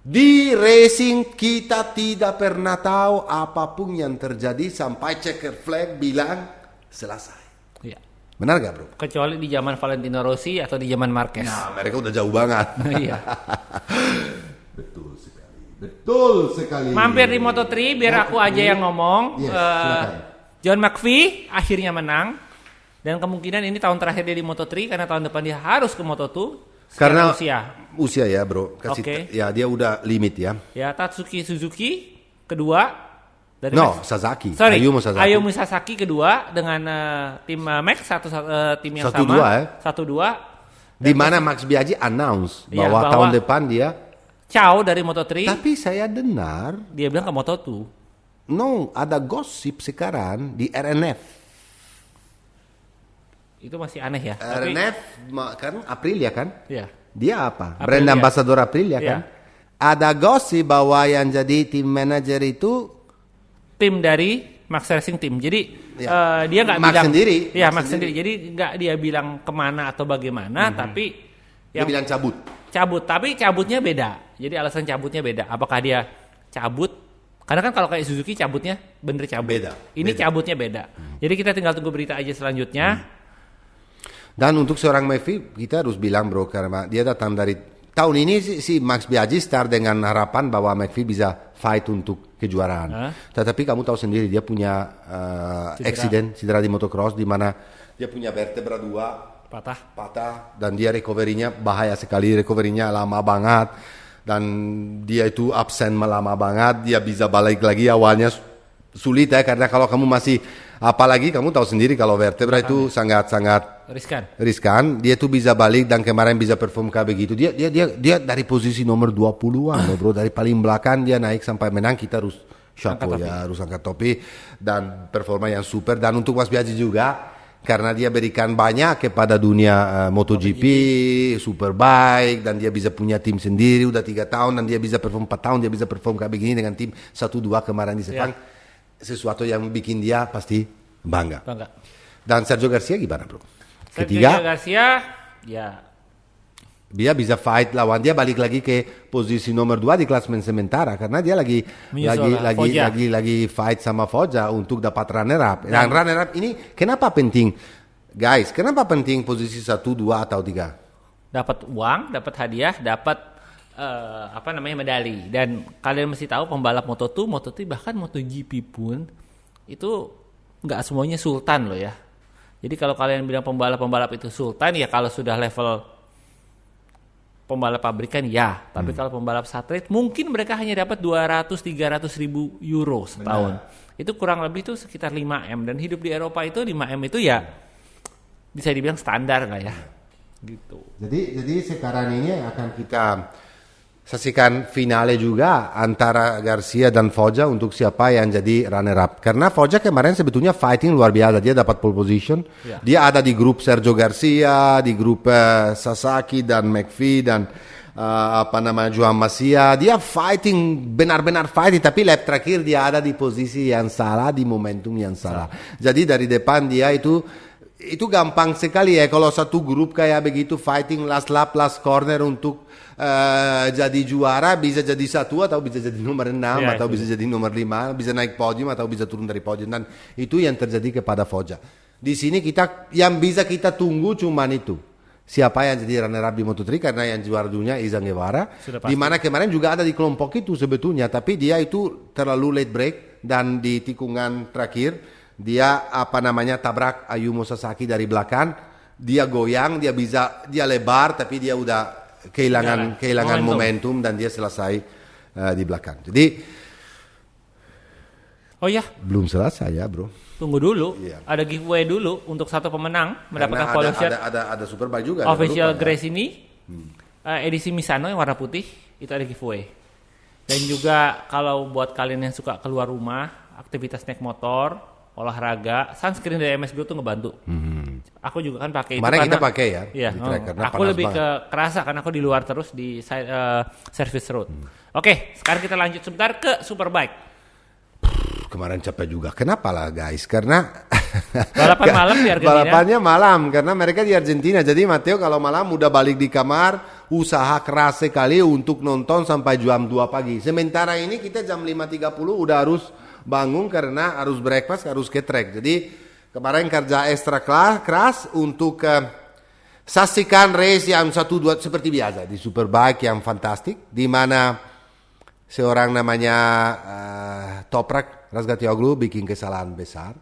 di racing kita tidak pernah tahu apapun yang terjadi sampai checker flag bilang selesai. Iya. Benar gak bro? Kecuali di zaman Valentino Rossi atau di zaman Marquez. Nah, mereka udah jauh banget. Iya. Betul sekali. Mampir di Moto3 biar aku aja yang ngomong. Yes, silakan. John McPhee akhirnya menang dan kemungkinan ini tahun terakhir dia di Moto3 karena tahun depan dia harus ke Moto2 karena usia ya bro. Ya dia udah limit ya. Ya, Tatsuki Suzuki kedua. Sasaki. Ayumu Sasaki kedua dengan tim Max tim yang 1-2, sama 1-2. Di mana Max Biaggi announce bahwa tahun depan dia ciao dari Moto3. Tapi saya dengar dia bilang ke Moto2. No, ada gosip sekarang di RNF. Itu masih aneh ya. RNF kan Aprilia kan? Iya. Dia apa? Aprilia. Brand ambassador Aprilia kan? Ya. Ada gosip bahwa yang jadi tim manager itu tim dari Max Racing Team. Jadi dia nggak bilang sendiri. Iya, Max sendiri. Jadi nggak dia bilang kemana atau bagaimana, tapi dia bilang cabut. Tapi cabutnya beda. Jadi alasan cabutnya beda. Apakah dia cabut? Karena kan kalau kayak Suzuki cabutnya bener cabut. Beda. Ini cabutnya beda. Jadi kita tinggal tunggu berita aja selanjutnya. Dan untuk seorang McPhee kita harus bilang bro karena dia datang dari tahun ini si Max Biaggi start dengan harapan bahwa McPhee bisa fight untuk kejuaraan. Tetapi kamu tahu sendiri dia punya cedera di motocross di mana dia punya vertebra 2 patah dan dia recovery-nya bahaya sekali, recovery-nya lama banget dan dia itu absen lama banget, dia bisa balik lagi awalnya sulit ya karena kalau kamu masih apalagi kamu tahu sendiri kalau vertebra itu sangat riskan, dia tuh bisa balik dan kemarin bisa perform kayak begitu. Dia dari posisi nomor 20-an bro, dari paling belakang dia naik sampai menang, kita harus chapeau ya, harus angkat topi dan performa yang super. Dan untuk Mas Biaggi juga karena dia berikan banyak kepada dunia MotoGP, Superbike dan dia bisa punya tim sendiri udah 3 tahun dan dia bisa perform 4 tahun, dia bisa perform kayak begini dengan tim 1-2 kemarin di Sepang. Sesuatu yang bikin dia pasti bangga. Dan Sergio Garcia gimana bro? Sergio Garcia ya dia bisa fight lawan, dia balik lagi ke posisi nomor 2 di klasemen sementara karena dia lagi fight sama Foggia untuk dapat runner up. Dan runner up ini kenapa penting? Guys, kenapa penting posisi 1, 2 atau 3? Dapat uang, dapat hadiah, dapat medali. Dan kalian mesti tahu pembalap Moto2, Moto3 bahkan MotoGP pun itu nggak semuanya sultan loh ya. Jadi kalau kalian bilang pembalap itu sultan ya kalau sudah level pembalap pabrikan ya. Tapi kalau pembalap satelit mungkin mereka hanya dapat 200-300 ribu euro setahun. Itu kurang lebih itu sekitar 5M. Dan hidup di Eropa itu 5M itu ya bisa dibilang standar nggak ya? Gitu. Jadi sekarang ini akan kita saksikan finale juga antara Garcia dan Foggia untuk siapa yang jadi runner up. Karena Foggia kemarin sebetulnya fighting luar biasa, dia dapat pole position. Yeah. Dia ada di grup Sergio Garcia, di grup Sasaki dan McPhee dan Joan Masia. Dia fighting, benar-benar fighting, tapi lap terakhir dia ada di posisi yang salah, di momentum yang salah. Jadi dari depan dia itu gampang sekali ya kalau satu grup kayak begitu fighting last lap, last corner untuk jadi juara, bisa jadi 1 atau bisa jadi nomor 6 atau bisa jadi nomor 5, bisa naik podium atau bisa turun dari podium. Dan itu yang terjadi kepada Foggia. Di sini yang bisa kita tunggu cuman itu. siapa yang jadi runner up di Moto3 karena yang juara dunia Izan Guevara. Sudah pasti. Di mana kemarin juga ada di kelompok itu sebetulnya, tapi dia itu terlalu late break dan di tikungan terakhir dia tabrak Ayumu Sasaki dari belakang, dia goyang, dia lebar tapi dia udah kehilangan momentum dan dia selesai di belakang. Jadi oh ya, belum selesai ya, bro. tunggu dulu. Iya. Ada giveaway dulu untuk satu pemenang mendapatkan Karena polo shirt ada Superbike juga. official jangan lupa, Grace ini edisi Misano yang warna putih itu ada giveaway. Dan juga kalau buat kalian yang suka keluar rumah, aktivitas naik motor, olahraga, sunscreen dari MS Group tuh ngebantu. Aku juga kan pakai itu Kemarin karena kita pakai ya. Iya, di track, karena aku panas lebih banget. ke kerasa karena aku di luar terus di service road. Oke, sekarang kita lanjut sebentar ke Superbike. Kemarin capek juga. Kenapa lah guys? Karena Balapan malam di Argentina. Balapannya malam karena mereka di Argentina. Jadi Matteo kalau malam udah balik di kamar, usaha keras sekali untuk nonton sampai jam 2 pagi. Sementara ini kita jam 5.30 udah harus bangun karena harus breakfast, harus ke track. Jadi kemarin kerja ekstra keras untuk saksikan race yang 1-2 seperti biasa di Superbike yang fantastik, di mana seorang namanya Toprak Razgatlioglu bikin kesalahan besar.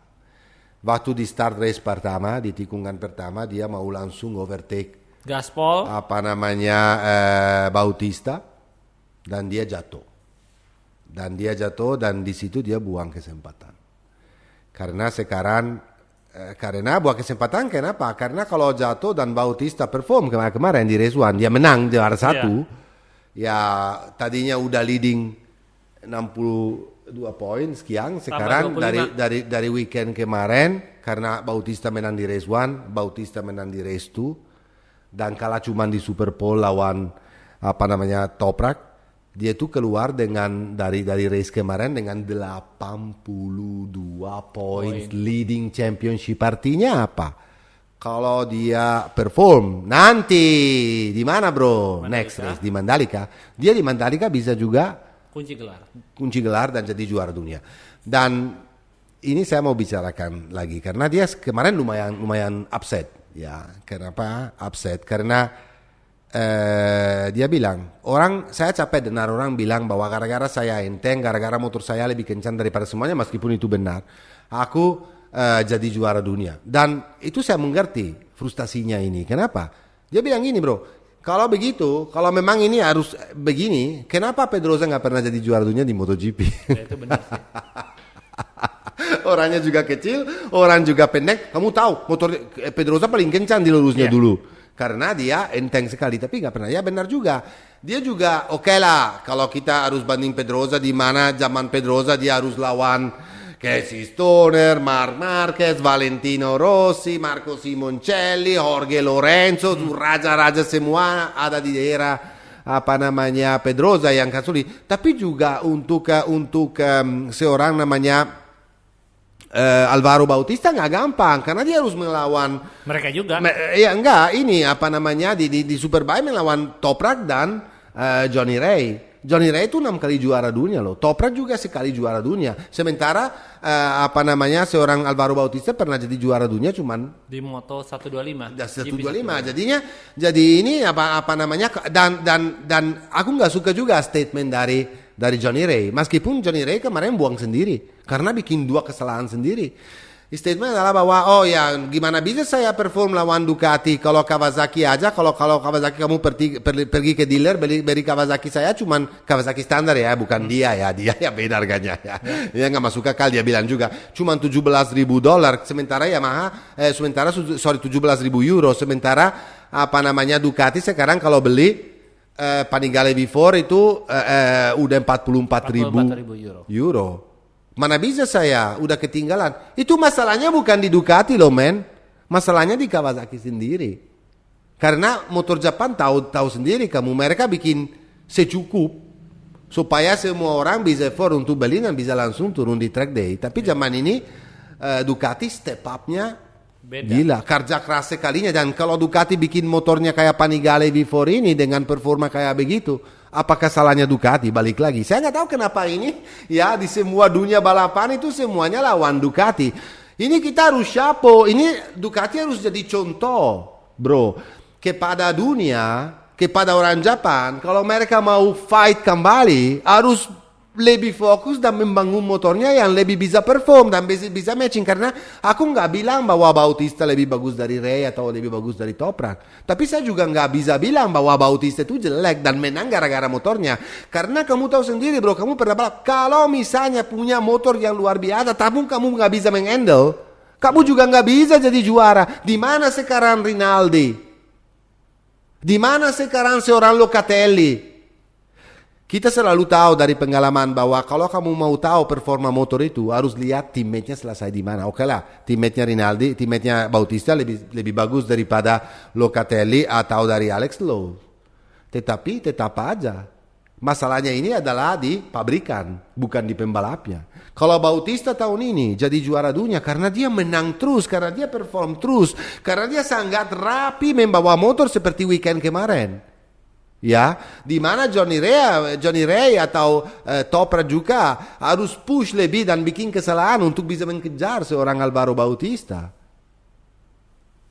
Waktu di start race pertama, di tikungan pertama dia mau langsung overtake Gaspol. Bautista dan dia jatuh. Dan di situ dia buang kesempatan. Karena sekarang buang kesempatan kenapa? Karena kalau jatuh dan Bautista perform kemarin di race 1 dia menang juara 1. Ya tadinya udah leading 62 poin sekian, sekarang dari weekend kemarin karena Bautista menang di race 1, Bautista menang di race 2 dan kalah cuma di Superpole lawan Toprak, dia tuh keluar dengan dari race kemarin dengan 82 poin leading championship. Artinya apa? Kalau dia perform nanti di mana bro? Mandalika. Next race di Mandalika. Dia di Mandalika bisa juga kunci gelar dan jadi juara dunia. Dan ini saya mau bicarakan lagi karena dia kemarin lumayan upset ya. Kenapa upset? Karena dia bilang saya capek dengar orang bilang bahwa gara-gara saya enteng, gara-gara motor saya lebih kencang daripada semuanya, meskipun itu benar. Aku jadi juara dunia. Dan itu saya mengerti frustasinya ini. Kenapa? Dia bilang gini bro, kalau begitu, kalau memang ini harus begini, kenapa Pedrosa nggak pernah jadi juara dunia di MotoGP? Ya, itu benar sih. Orangnya juga kecil, orang juga pendek. Kamu tahu, motor Pedrosa paling kencang di lurusnya dulu. Karena dia enteng sekali, tapi nggak pernah. Ya benar juga. Dia juga oke lah, kalau kita harus banding Pedrosa, di mana zaman Pedrosa dia harus lawan Casey Stoner, Marc Marquez, Valentino Rossi, Marco Simoncelli, Jorge Lorenzo, raja-raja semua ada di daerah Pedrosa yang kasuli. Tapi juga untuk seorang namanya Alvaro Bautista nggak gampang karena dia harus melawan mereka juga. Ya enggak, ini di Superbike melawan Toprak dan Johnny Ray. Johnny Ray itu 6 kali juara dunia loh. Toprak juga sekali juara dunia. Sementara seorang Alvaro Bautista pernah jadi juara dunia cuman di Moto 125. 125. Jadi ini dan aku nggak suka juga statement dari Johnny Ray. Meskipun Johnny Ray kemarin buang sendiri karena bikin 2 kesalahan sendiri. Statement adalah bahwa gimana bisa saya perform lawan Ducati kalau Kawasaki aja, kalau Kawasaki kamu pergi ke dealer beli Kawasaki saya cuman Kawasaki standar ya, bukan dia ya beda harganya ya. Dia nggak masuk akal, dia bilang juga cuman $17,000 sementara Yamaha €17,000 sementara Ducati sekarang kalau beli Panigale V4 itu udah €44,000. Mana bisa saya udah ketinggalan. Itu masalahnya bukan di Ducati loh men. Masalahnya di Kawasaki sendiri. Karena motor Jepang tahu sendiri kamu, mereka bikin secukup supaya semua orang bisa afford untuk beli dan bisa langsung turun di track day. Tapi zaman ini Ducati step up-nya gila, kerja keras sekalinya. Dan kalau Ducati bikin motornya kayak Panigale V4 ini dengan performa kayak begitu, apakah salahnya Ducati? Balik lagi, saya nggak tahu kenapa ini ya di semua dunia balapan itu semuanya lawan Ducati. Ini kita harus chapeau, ini Ducati harus jadi contoh bro. kepada dunia, kepada orang Jepang, kalau mereka mau fight kembali, harus lebih fokus dan membangun motornya yang lebih bisa perform dan bisa matching. Karena aku nggak bilang bahwa Bautista lebih bagus dari Ray atau lebih bagus dari Toprak. Tapi saya juga nggak bisa bilang bahwa Bautista itu jelek dan menang gara-gara motornya. Karena kamu tahu sendiri bro, kamu pernah bilang, kalau misalnya punya motor yang luar biasa, tapi kamu nggak bisa menghandle, kamu juga nggak bisa jadi juara. Di mana sekarang Rinaldi? Di mana sekarang seorang Locatelli? Kita selalu tahu dari pengalaman bahwa kalau kamu mau tahu performa motor itu, harus lihat teammate-nya selesai di mana. Oke lah, teammate-nya Rinaldi, teammate-nya Bautista lebih bagus daripada Locatelli atau dari Alex Lowe. Tetapi tetap aja, masalahnya ini adalah di pabrikan, bukan di pembalapnya. Kalau Bautista tahun ini jadi juara dunia karena dia menang terus, karena dia perform terus, karena dia sangat rapi membawa motor seperti weekend kemarin. Ya, di mana Johnny Ray atau Toprak juga harus push lebih dan bikin kesalahan untuk bisa mengejar seorang Alvaro Bautista.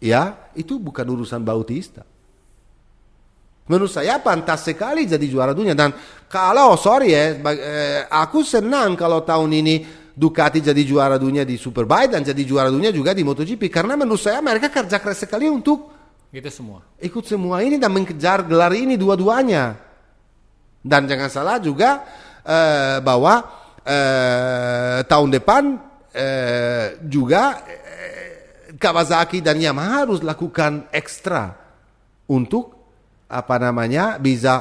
Ya, itu bukan urusan Bautista. Menurut saya pantas sekali jadi juara dunia. Dan kalau, aku senang kalau tahun ini Ducati jadi juara dunia di Superbike dan jadi juara dunia juga di MotoGP. Karena menurut saya mereka kerja keras sekali untuk ikut semua ini dan mengejar gelar ini dua-duanya. Dan jangan salah juga bahwa tahun depan juga Kawasaki dan Yamaha harus lakukan ekstra untuk bisa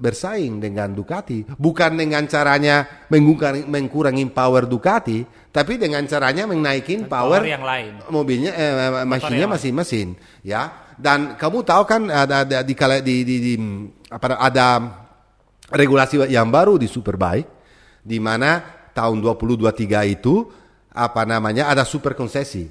bersaing dengan Ducati. Bukan dengan caranya mengurangi power Ducati, tapi dengan caranya menaikin power yang lain. Mobilnya, mesinnya masing-masing. Ya. Dan kamu tahu kan ada regulasi yang baru di Superbike, di mana tahun 2023 itu ada super konsesi.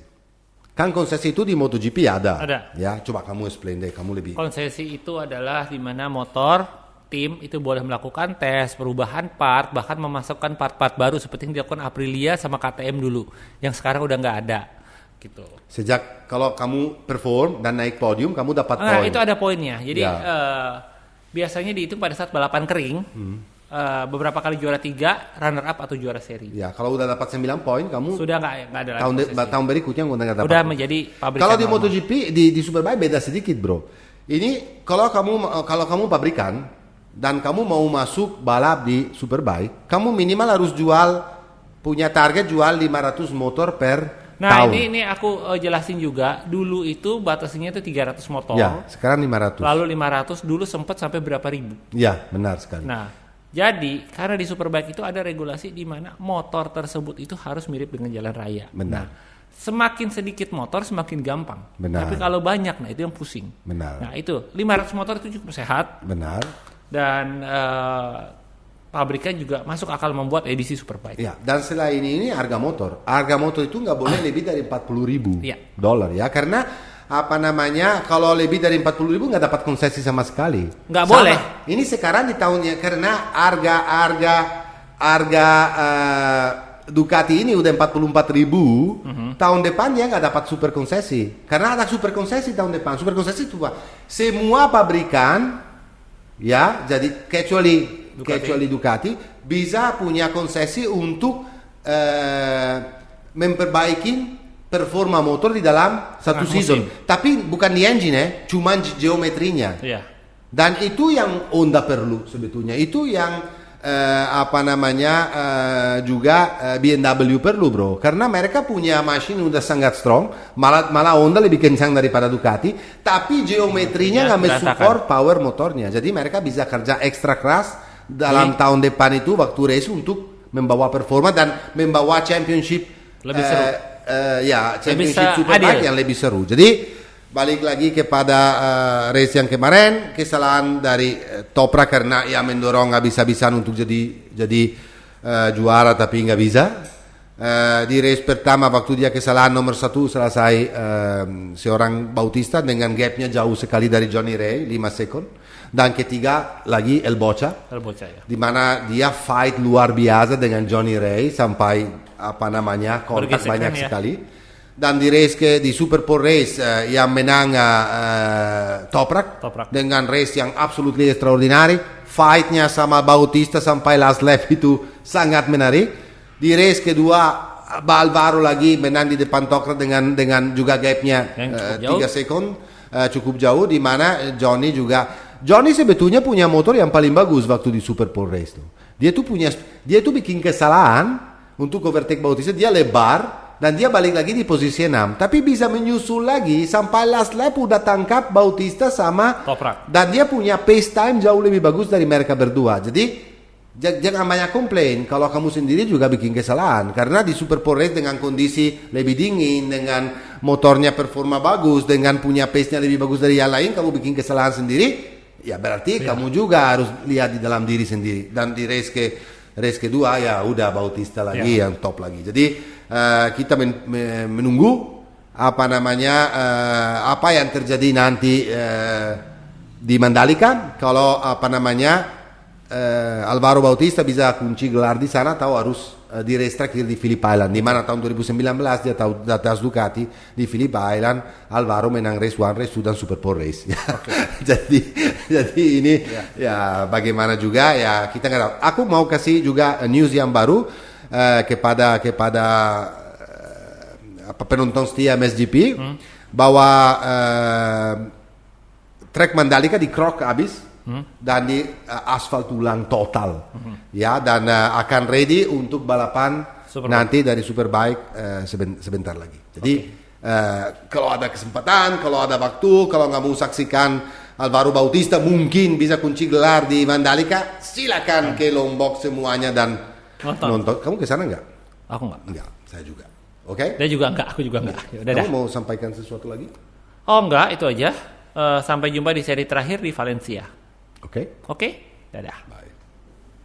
Kan konsesi itu di MotoGP ada. Ya, coba kamu explain deh, kamu lebih. Konsesi itu adalah di mana motor tim itu boleh melakukan tes perubahan part, bahkan memasukkan part-part baru seperti yang dilakukan Aprilia sama KTM dulu, yang sekarang udah nggak ada. Gitu. Sejak kalau kamu perform dan naik podium, kamu dapat poin. Itu ada poinnya. Jadi biasanya dihitung pada saat balapan kering. Beberapa kali juara 3, runner up atau juara seri. Ya, kalau udah dapat 9 poin, kamu sudah nggak ada lagi. Tahun berikutnya nggak dapat. Udah menjadi pabrikan. Kalau di MotoGP di Superbike beda sedikit, bro. Ini kalau kamu pabrikan dan kamu mau masuk balap di Superbike, kamu minimal harus punya target jual 500 motor per tahun. Ini aku jelasin juga. Dulu itu batasnya itu 300 motor. Ya, sekarang 500. Lalu 500, dulu sempat sampai berapa ribu. Ya, benar sekali. Nah, jadi karena di Superbike itu ada regulasi di mana motor tersebut itu harus mirip dengan jalan raya. Benar. Nah, semakin sedikit motor semakin gampang. Benar. Tapi kalau banyak, itu yang pusing. Benar. Nah, itu 500 motor itu cukup sehat. Benar. Dan pabrikan juga masuk akal membuat edisi Superbike. Ya, dan selain ini harga motor itu nggak boleh lebih dari $40,000 ya, karena kalau lebih dari 40,000 nggak dapat konsesi sama sekali. Nggak boleh. Ini sekarang di tahunnya karena harga Ducati ini udah 44,000. Tahun depan dia nggak dapat super konsesi karena ada super konsesi tahun depan. Super konsesi itu semua pabrikan ya, jadi kecuali Ducati bisa punya konsesi untuk memperbaiki performa motor di dalam satu season. Tapi bukan di engine, cuma geometrinya. Yeah. Dan itu yang Honda perlu sebetulnya. Itu yang juga BMW perlu, bro. Karena mereka punya mesin udah sangat strong. Malah Honda lebih kencang daripada Ducati. Tapi geometrinya nggak mensupport power motornya. Jadi mereka bisa kerja ekstra keras dalam tahun depan itu waktu race untuk membawa performa dan membawa championship lebih seru. Championship Superbike yang lebih seru. Jadi balik lagi kepada race yang kemarin, kesalahan dari Toprak karena mendorong habis-habisan untuk jadi juara tapi nggak bisa. Di race pertama waktu dia kesalahan nomor 1 selesai seorang Bautista dengan gapnya jauh sekali dari Johnny Ray 5 second. Dan ketiga lagi El Boccia ya. Di mana dia fight luar biasa dengan Johnny Ray sampai kontak banyak sekali. Dan di race di Super Pole Race yang menang Toprak dengan race yang absolutely extraordinary. Fightnya sama Bautista sampai last lap itu sangat menarik. Di race kedua Alvaro lagi menang di depan Toprak dengan juga gapnya 3 second cukup jauh, di mana Johnny sebetulnya punya motor yang paling bagus waktu di Super Pole Race tuh. Dia tuh bikin kesalahan untuk overtake Bautista, dia lebar dan dia balik lagi di posisi 6, tapi bisa menyusul lagi sampai last lap udah tangkap Bautista sama Toprak. Dan dia punya pace time jauh lebih bagus dari mereka berdua. Jadi jangan banyak komplain kalau kamu sendiri juga bikin kesalahan, karena di Super Pole Race dengan kondisi lebih dingin, dengan motornya performa bagus, dengan punya pace-nya lebih bagus dari yang lain, kamu bikin kesalahan sendiri, ya berarti kamu juga harus lihat di dalam diri sendiri. Dan di race kedua ya udah Bautista lagi yang top lagi. Jadi kita menunggu apa yang terjadi nanti di Mandalika. Kalau Alvaro Bautista bisa kunci gelar di sana, tahu harus di race terakhir di Phillip Island, di mana tahun 2019 dia tahu di atas Ducati di Phillip Island. Alvaro menang race 1, race 2 dan Super Pole Race. jadi ini ya bagaimana juga ya kita nggak tahu. Aku mau kasih juga news yang baru kepada penonton setia MSGP bahwa track Mandalika di krok habis. Dan di asfal ulang total, ya, dan akan ready untuk balapan nanti dari Superbike sebentar lagi. Jadi kalau ada kesempatan, kalau ada waktu, kalau nggak mau saksikan Alvaro Bautista mungkin bisa kunci gelar di Mandalika, silakan ke Lombok semuanya dan nonton. Kamu ke sana nggak? Aku nggak. Nggak, saya juga. Oke? Dia juga nggak, aku juga nggak. Kamu mau sampaikan sesuatu lagi? Oh nggak, itu aja. Sampai jumpa di seri terakhir di Valencia. Oke. Oke, dadah. Bye.